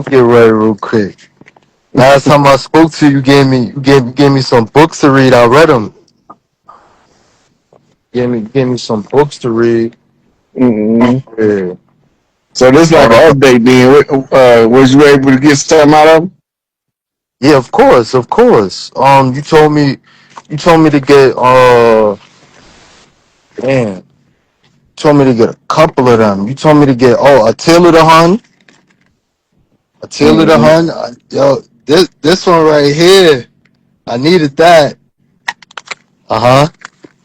get ready real quick. Last time I spoke to you, you gave me some books to read. I read them. Gave me some books to read. Hmm. Yeah. So this like an update then. Was you able to get something out of them? Yeah, of course, of course. You told me to get man, told me to get a couple of them. You told me to get a Tail of the Hun, a Tail of the Hmm. Hun. Yo, this one right here, I needed that. Uh huh.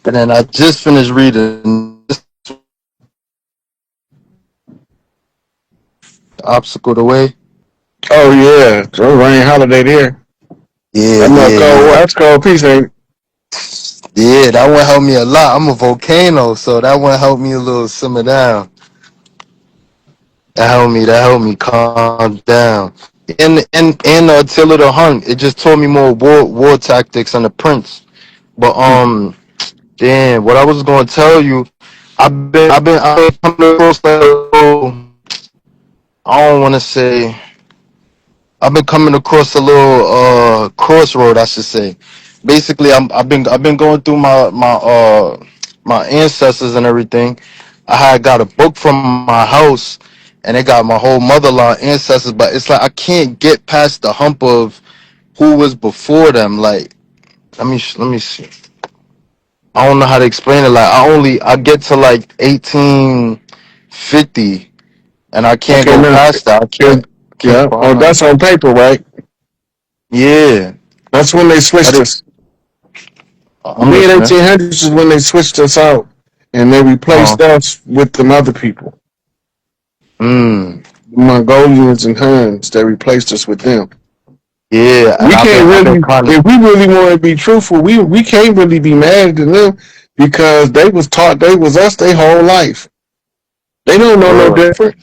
And then I just finished reading Obstacle the Way. Oh yeah, so rain holiday there. Yeah, That mother yeah, cold. yeah. That's cold piece, ain't it? Yeah, that one helped me a lot. I'm a volcano, so that one helped me a little simmer down. That helped me calm down. And Attila the Hun, it just taught me more war tactics and the Prince. But damn, what I was gonna tell you, I've been coming across like a little, I don't want to say, I've been coming across a little crossroad, I should say. Basically, I've been going through my ancestors and everything. I had got a book from my house, and it got my whole motherline ancestors, but it's like I can't get past the hump of who was before them. Like, let me see. I don't know how to explain it. Like, I get to like 1850, and I can't Okay, go now, past that. it, I can't yeah. Oh, find. that's on paper, right? Yeah, That's when they that switched is. us. I'm Mid listening. 1800s is when they switched us out, and they Uh, replaced us with them other people, mm, the Mongolians and Huns. They replaced us with them. yeah, and We can't I've been really, kind of. if we really want to be truthful, we can't really be mad at them because they was taught they was us their whole life. They don't know no Word. different.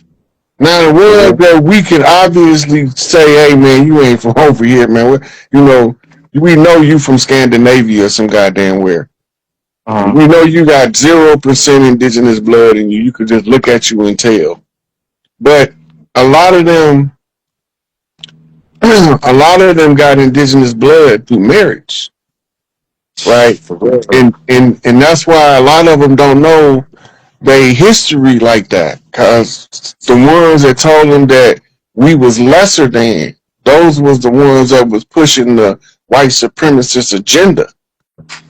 Now the Yeah. ones that we can obviously say, "Hey man, you ain't from over here, man." You know, we know you from Scandinavia or some goddamn where. Uh, We know you got 0% indigenous blood in you. You could just look at you and tell. But a lot of them, a lot of them got indigenous blood through marriage, right? for real. And that's why a lot of them don't know their history like that, because the ones that told them that we was lesser than, those was the ones that was pushing the white supremacist agenda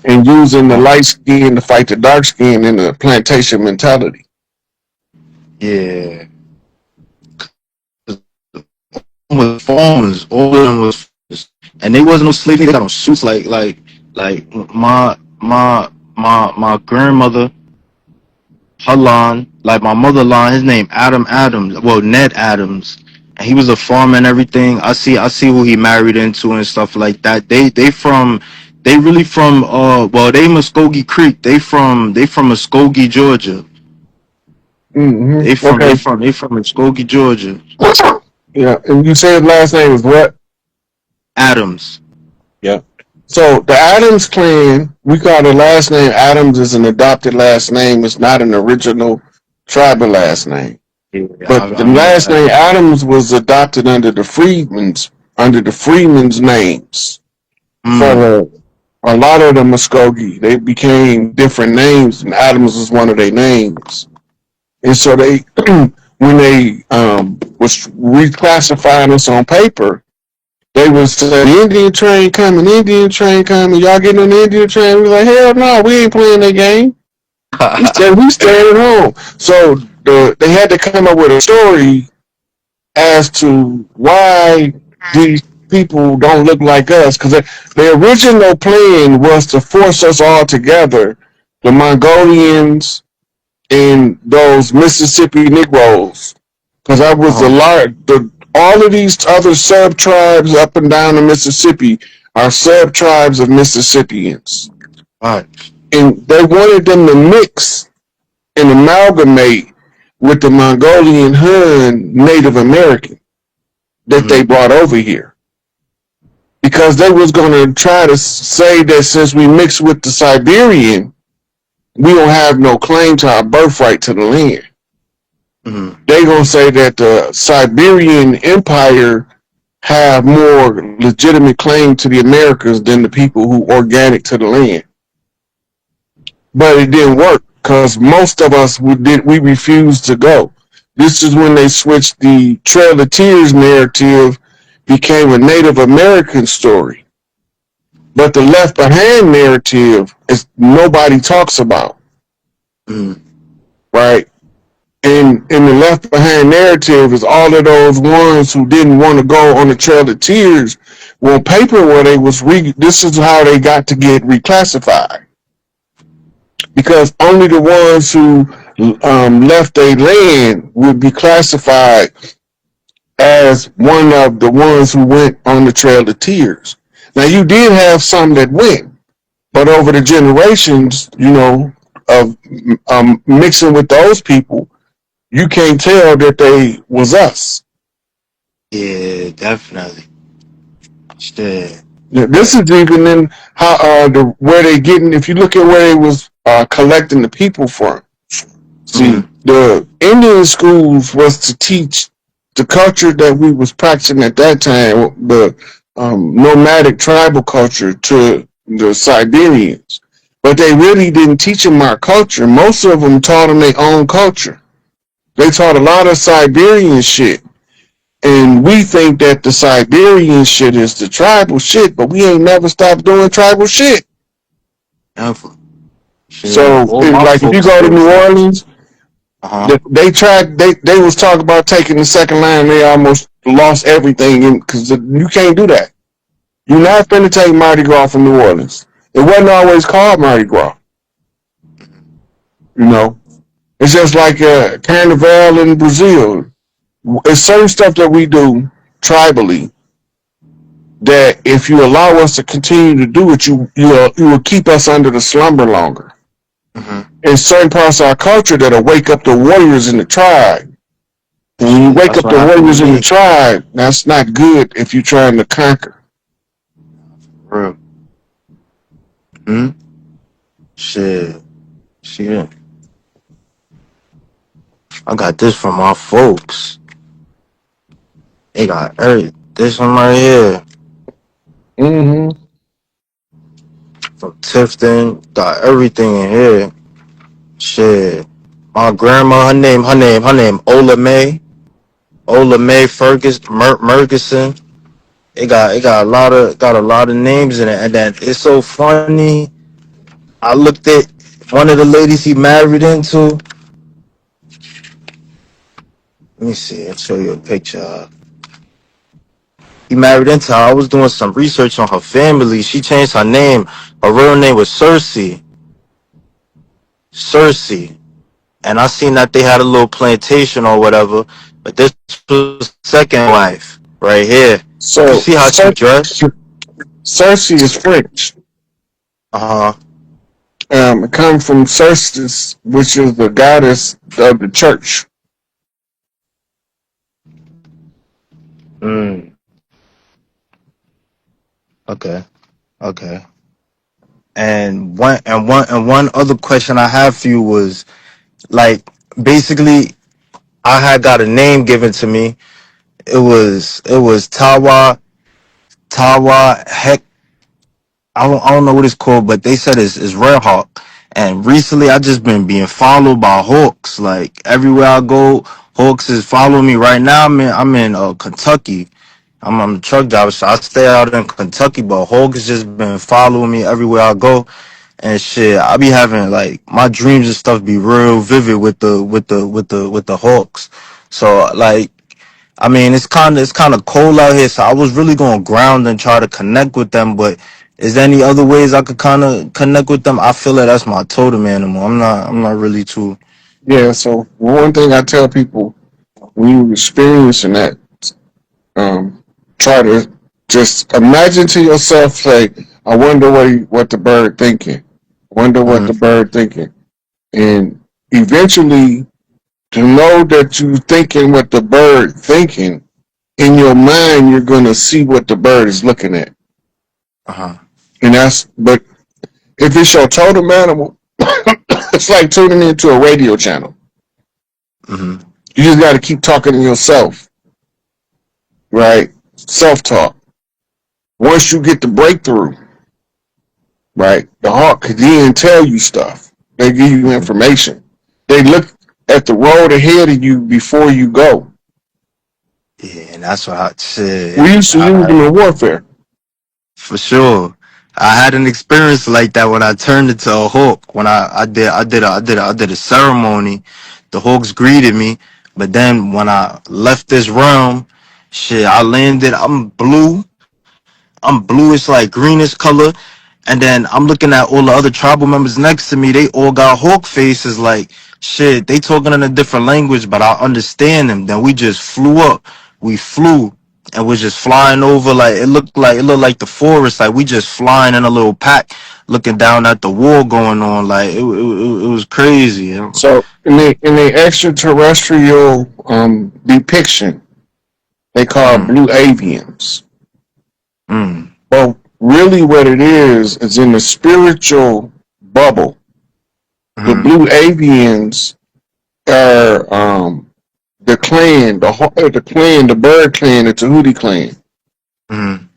and using the Uh, light skin to fight the dark skin in the plantation mentality. yeah. Was farmers. All of them was farmers, and they wasn't no slaves. They got on suits like my grandmother. Her line, like my mother line, his name Adam Adams. Well, Ned Adams, and he was a farmer and everything. I see who he married into and stuff like that. They really from well, they Muskogee Creek. They from Muskogee, Georgia. Mm-hmm. They from they Okay. from they from Muskogee, Georgia. Yeah, and you said his last name is what? Adams. Yeah. So the Adams clan, we call the last name Adams is an adopted last name. It's not an original tribal last name. Yeah, But the I know last that. name Adams was adopted under the freedmen's names. For Mm, a lot of the Muskogee, they became different names, and Adams was one of their names. And so they, when they was reclassifying us on paper, they was saying Indian train coming, y'all getting on the Indian train? We was like, hell no, we ain't playing that game. We staying at home. So they had to come up with a story as to why these people don't look like us. Because the original plan was to force us all together, the Mongolians and those Mississippi Negroes. Because I was uh-huh. all of these other sub tribes up and down the Mississippi are sub tribes of Mississippians. Right. And they wanted them to mix and amalgamate with the Mongolian Hun Native American that they Mm, brought over here. because they was gonna try to say that since we mixed with the Siberian, we don't have no claim to our birthright to the land. Mm-hmm. They gonna say that the Siberian Empire have more legitimate claim to the Americas than the people who organic to the land. But it didn't work because most of us we refused to go. This is when they switched the Trail of Tears narrative, became a Native American story. But the Left Behind narrative is nobody talks about, Mm-hmm. right? And in the Left Behind narrative is all of those ones who didn't want to go on the Trail of Tears. Well, paper where they was this is how they got to get reclassified, because only the ones who left their land would be classified as one of the ones who went on the Trail of Tears. Now, you did have some that went, but over the generations, of mixing with those people, you can't tell that they was us. Yeah, definitely. Shit. Yeah, this But is even in how where they getting. If you look at where they was collecting the people from. See, mm-hmm. the Indian schools was to teach the culture that we was practicing at that time, the nomadic tribal culture, to the Siberians. But they really didn't teach them our culture. Most of them taught them their own culture. They taught a lot of Siberian shit. And we think that the Siberian shit is the tribal shit, but we ain't never stopped doing tribal shit. Definitely. Shit. So, All my like, if you folks go to still New tribal. Orleans, Uh-huh. they was talking about taking the second line. They almost lost everything because you can't do that. You're not finna take Mardi Gras from New Orleans. It wasn't always called Mardi Gras. You know, it's just like Carnival in Brazil. It's certain stuff that we do tribally that if you allow us to continue to do it, you will keep us under the slumber longer. Mm-hmm. In certain parts of our culture that'll wake up the warriors in the tribe. And when you Shit, wake that's up what the happened to warriors in the me. tribe, that's not good if you're trying to conquer. Real. Hmm. Shit. Shit. I got this from my folks. They got this one right here Mm-hmm. from Tifton. Got everything in here. Shit. My grandma, her name, Ola May. Ola May Fergus Murgison. It got a lot of names in it, and then it's so funny. I looked at one of the ladies he married into. Let me see. I'll show you a picture. He married into her. I was doing some research on her family. She changed her name. Her real name was Cersei. Cersei. And I seen that they had a little plantation or whatever. But this was second wife right here. You So see how she dressed? Cersei is French. Uh huh. It comes from Cersei, which is the goddess of the church. Mm. Okay. Okay. And one other question I have for you was like basically I had got a name given to me. It was Tawa Heck. I don't know what it's called, but they said it's Red Hawk. And recently I just been being followed by hawks. Like everywhere I go, hawks is following me. Right now I'm in Kentucky. I'm a truck driver, so I stay out in Kentucky, but hawks just been following me everywhere I go. And shit, I be having like my dreams and stuff be real vivid with the hawks. So like I mean, it's kind of cold out here, so I was really going to ground and try to connect with them. But is there any other ways I could kind of connect with them? I feel like that's my totem animal. I'm not really too. Yeah, so one thing I tell people when you're experiencing that, um, try to just imagine to yourself, like, I wonder what the bird thinking. Wonder what Hmm. the bird thinking. And eventually to know that you thinking what the bird thinking, in your mind you're gonna see what the bird is looking at. Uh-huh. but if it's your totem animal, it's like tuning into a radio channel. Mm-hmm. You just got to keep talking to yourself, right? Self talk. Once you get the breakthrough, right, the heart could then tell you stuff. They give you Mm-hmm. information. They look at the road ahead of you before you go. Yeah, and that's what I said. We used to use them in warfare. For sure. I had an experience like that when I turned into a hawk. When I did a ceremony. The hawks greeted me, but then when I left this realm, shit, I landed. I'm blue. I'm bluish like greenish color. And then I'm looking at all the other tribal members next to me. They all got hawk faces. Like shit, they talking in a different language, but I understand them. Then we just flew up. We flew and was just flying over. Like it looked like the forest. Like we just flying in a little pack, looking down at the war going on. Like it was crazy. You know? So in the extraterrestrial depiction, they call Mm, blue avians. mm, Well, really, what it is in the spiritual bubble. The mm, blue avians are the clan, the bird clan, the Tahuti clan. mm,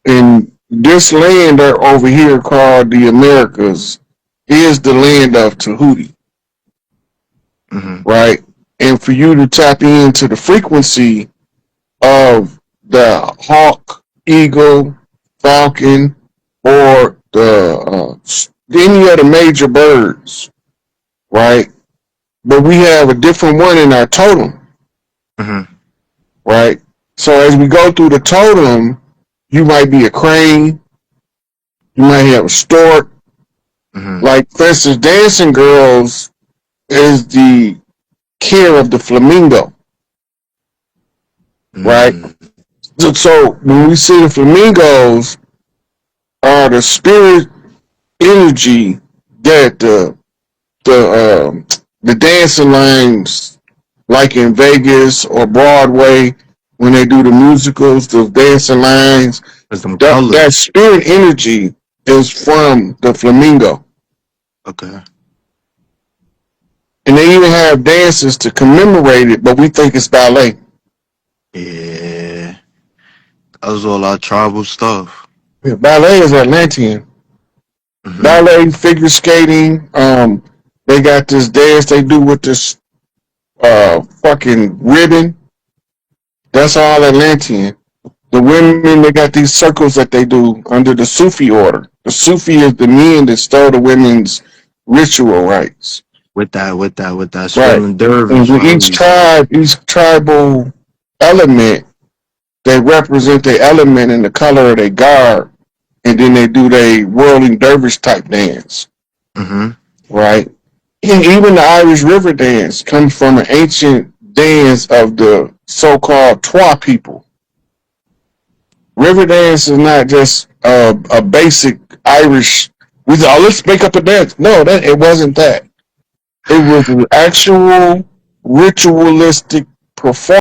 And this land over here called the Americas is the land of Tahuti, mm, right? And for you to tap into the frequency of the hawk, eagle, falcon, or any of the major birds, right? But we have a different one in our totem, mm, right? So as we go through the totem, you might be a crane, you might have a stork. mm, Like, for instance, dancing girls is the care of the flamingo, right? mm. So when we see the flamingos, are the spirit energy that the dancing lines, like in Vegas or Broadway, when they do the musicals, the dancing lines, There's them that colors. spirit energy is from the flamingo. Okay. And they even have dances to commemorate it, but we think it's ballet. Yeah. That was all our tribal stuff. Yeah, ballet is Atlantean. Mm-hmm. Ballet, figure skating. They got this dance they do with this fucking ribbon. That's all Atlantean. The women, they got these circles that they do under the Sufi order. The Sufi is the men that stole the women's ritual rights. With that Right. swollen And dervish with while we each tribal element, they represent their element in the color of their garb. And then they do their whirling dervish type dance. mm-hmm. Right. And even the Irish River dance comes from an ancient dance of the so-called Twa people. River dance is not just a basic Irish. We said, oh, let's make up a dance. No, it wasn't that. It was an actual ritualistic performance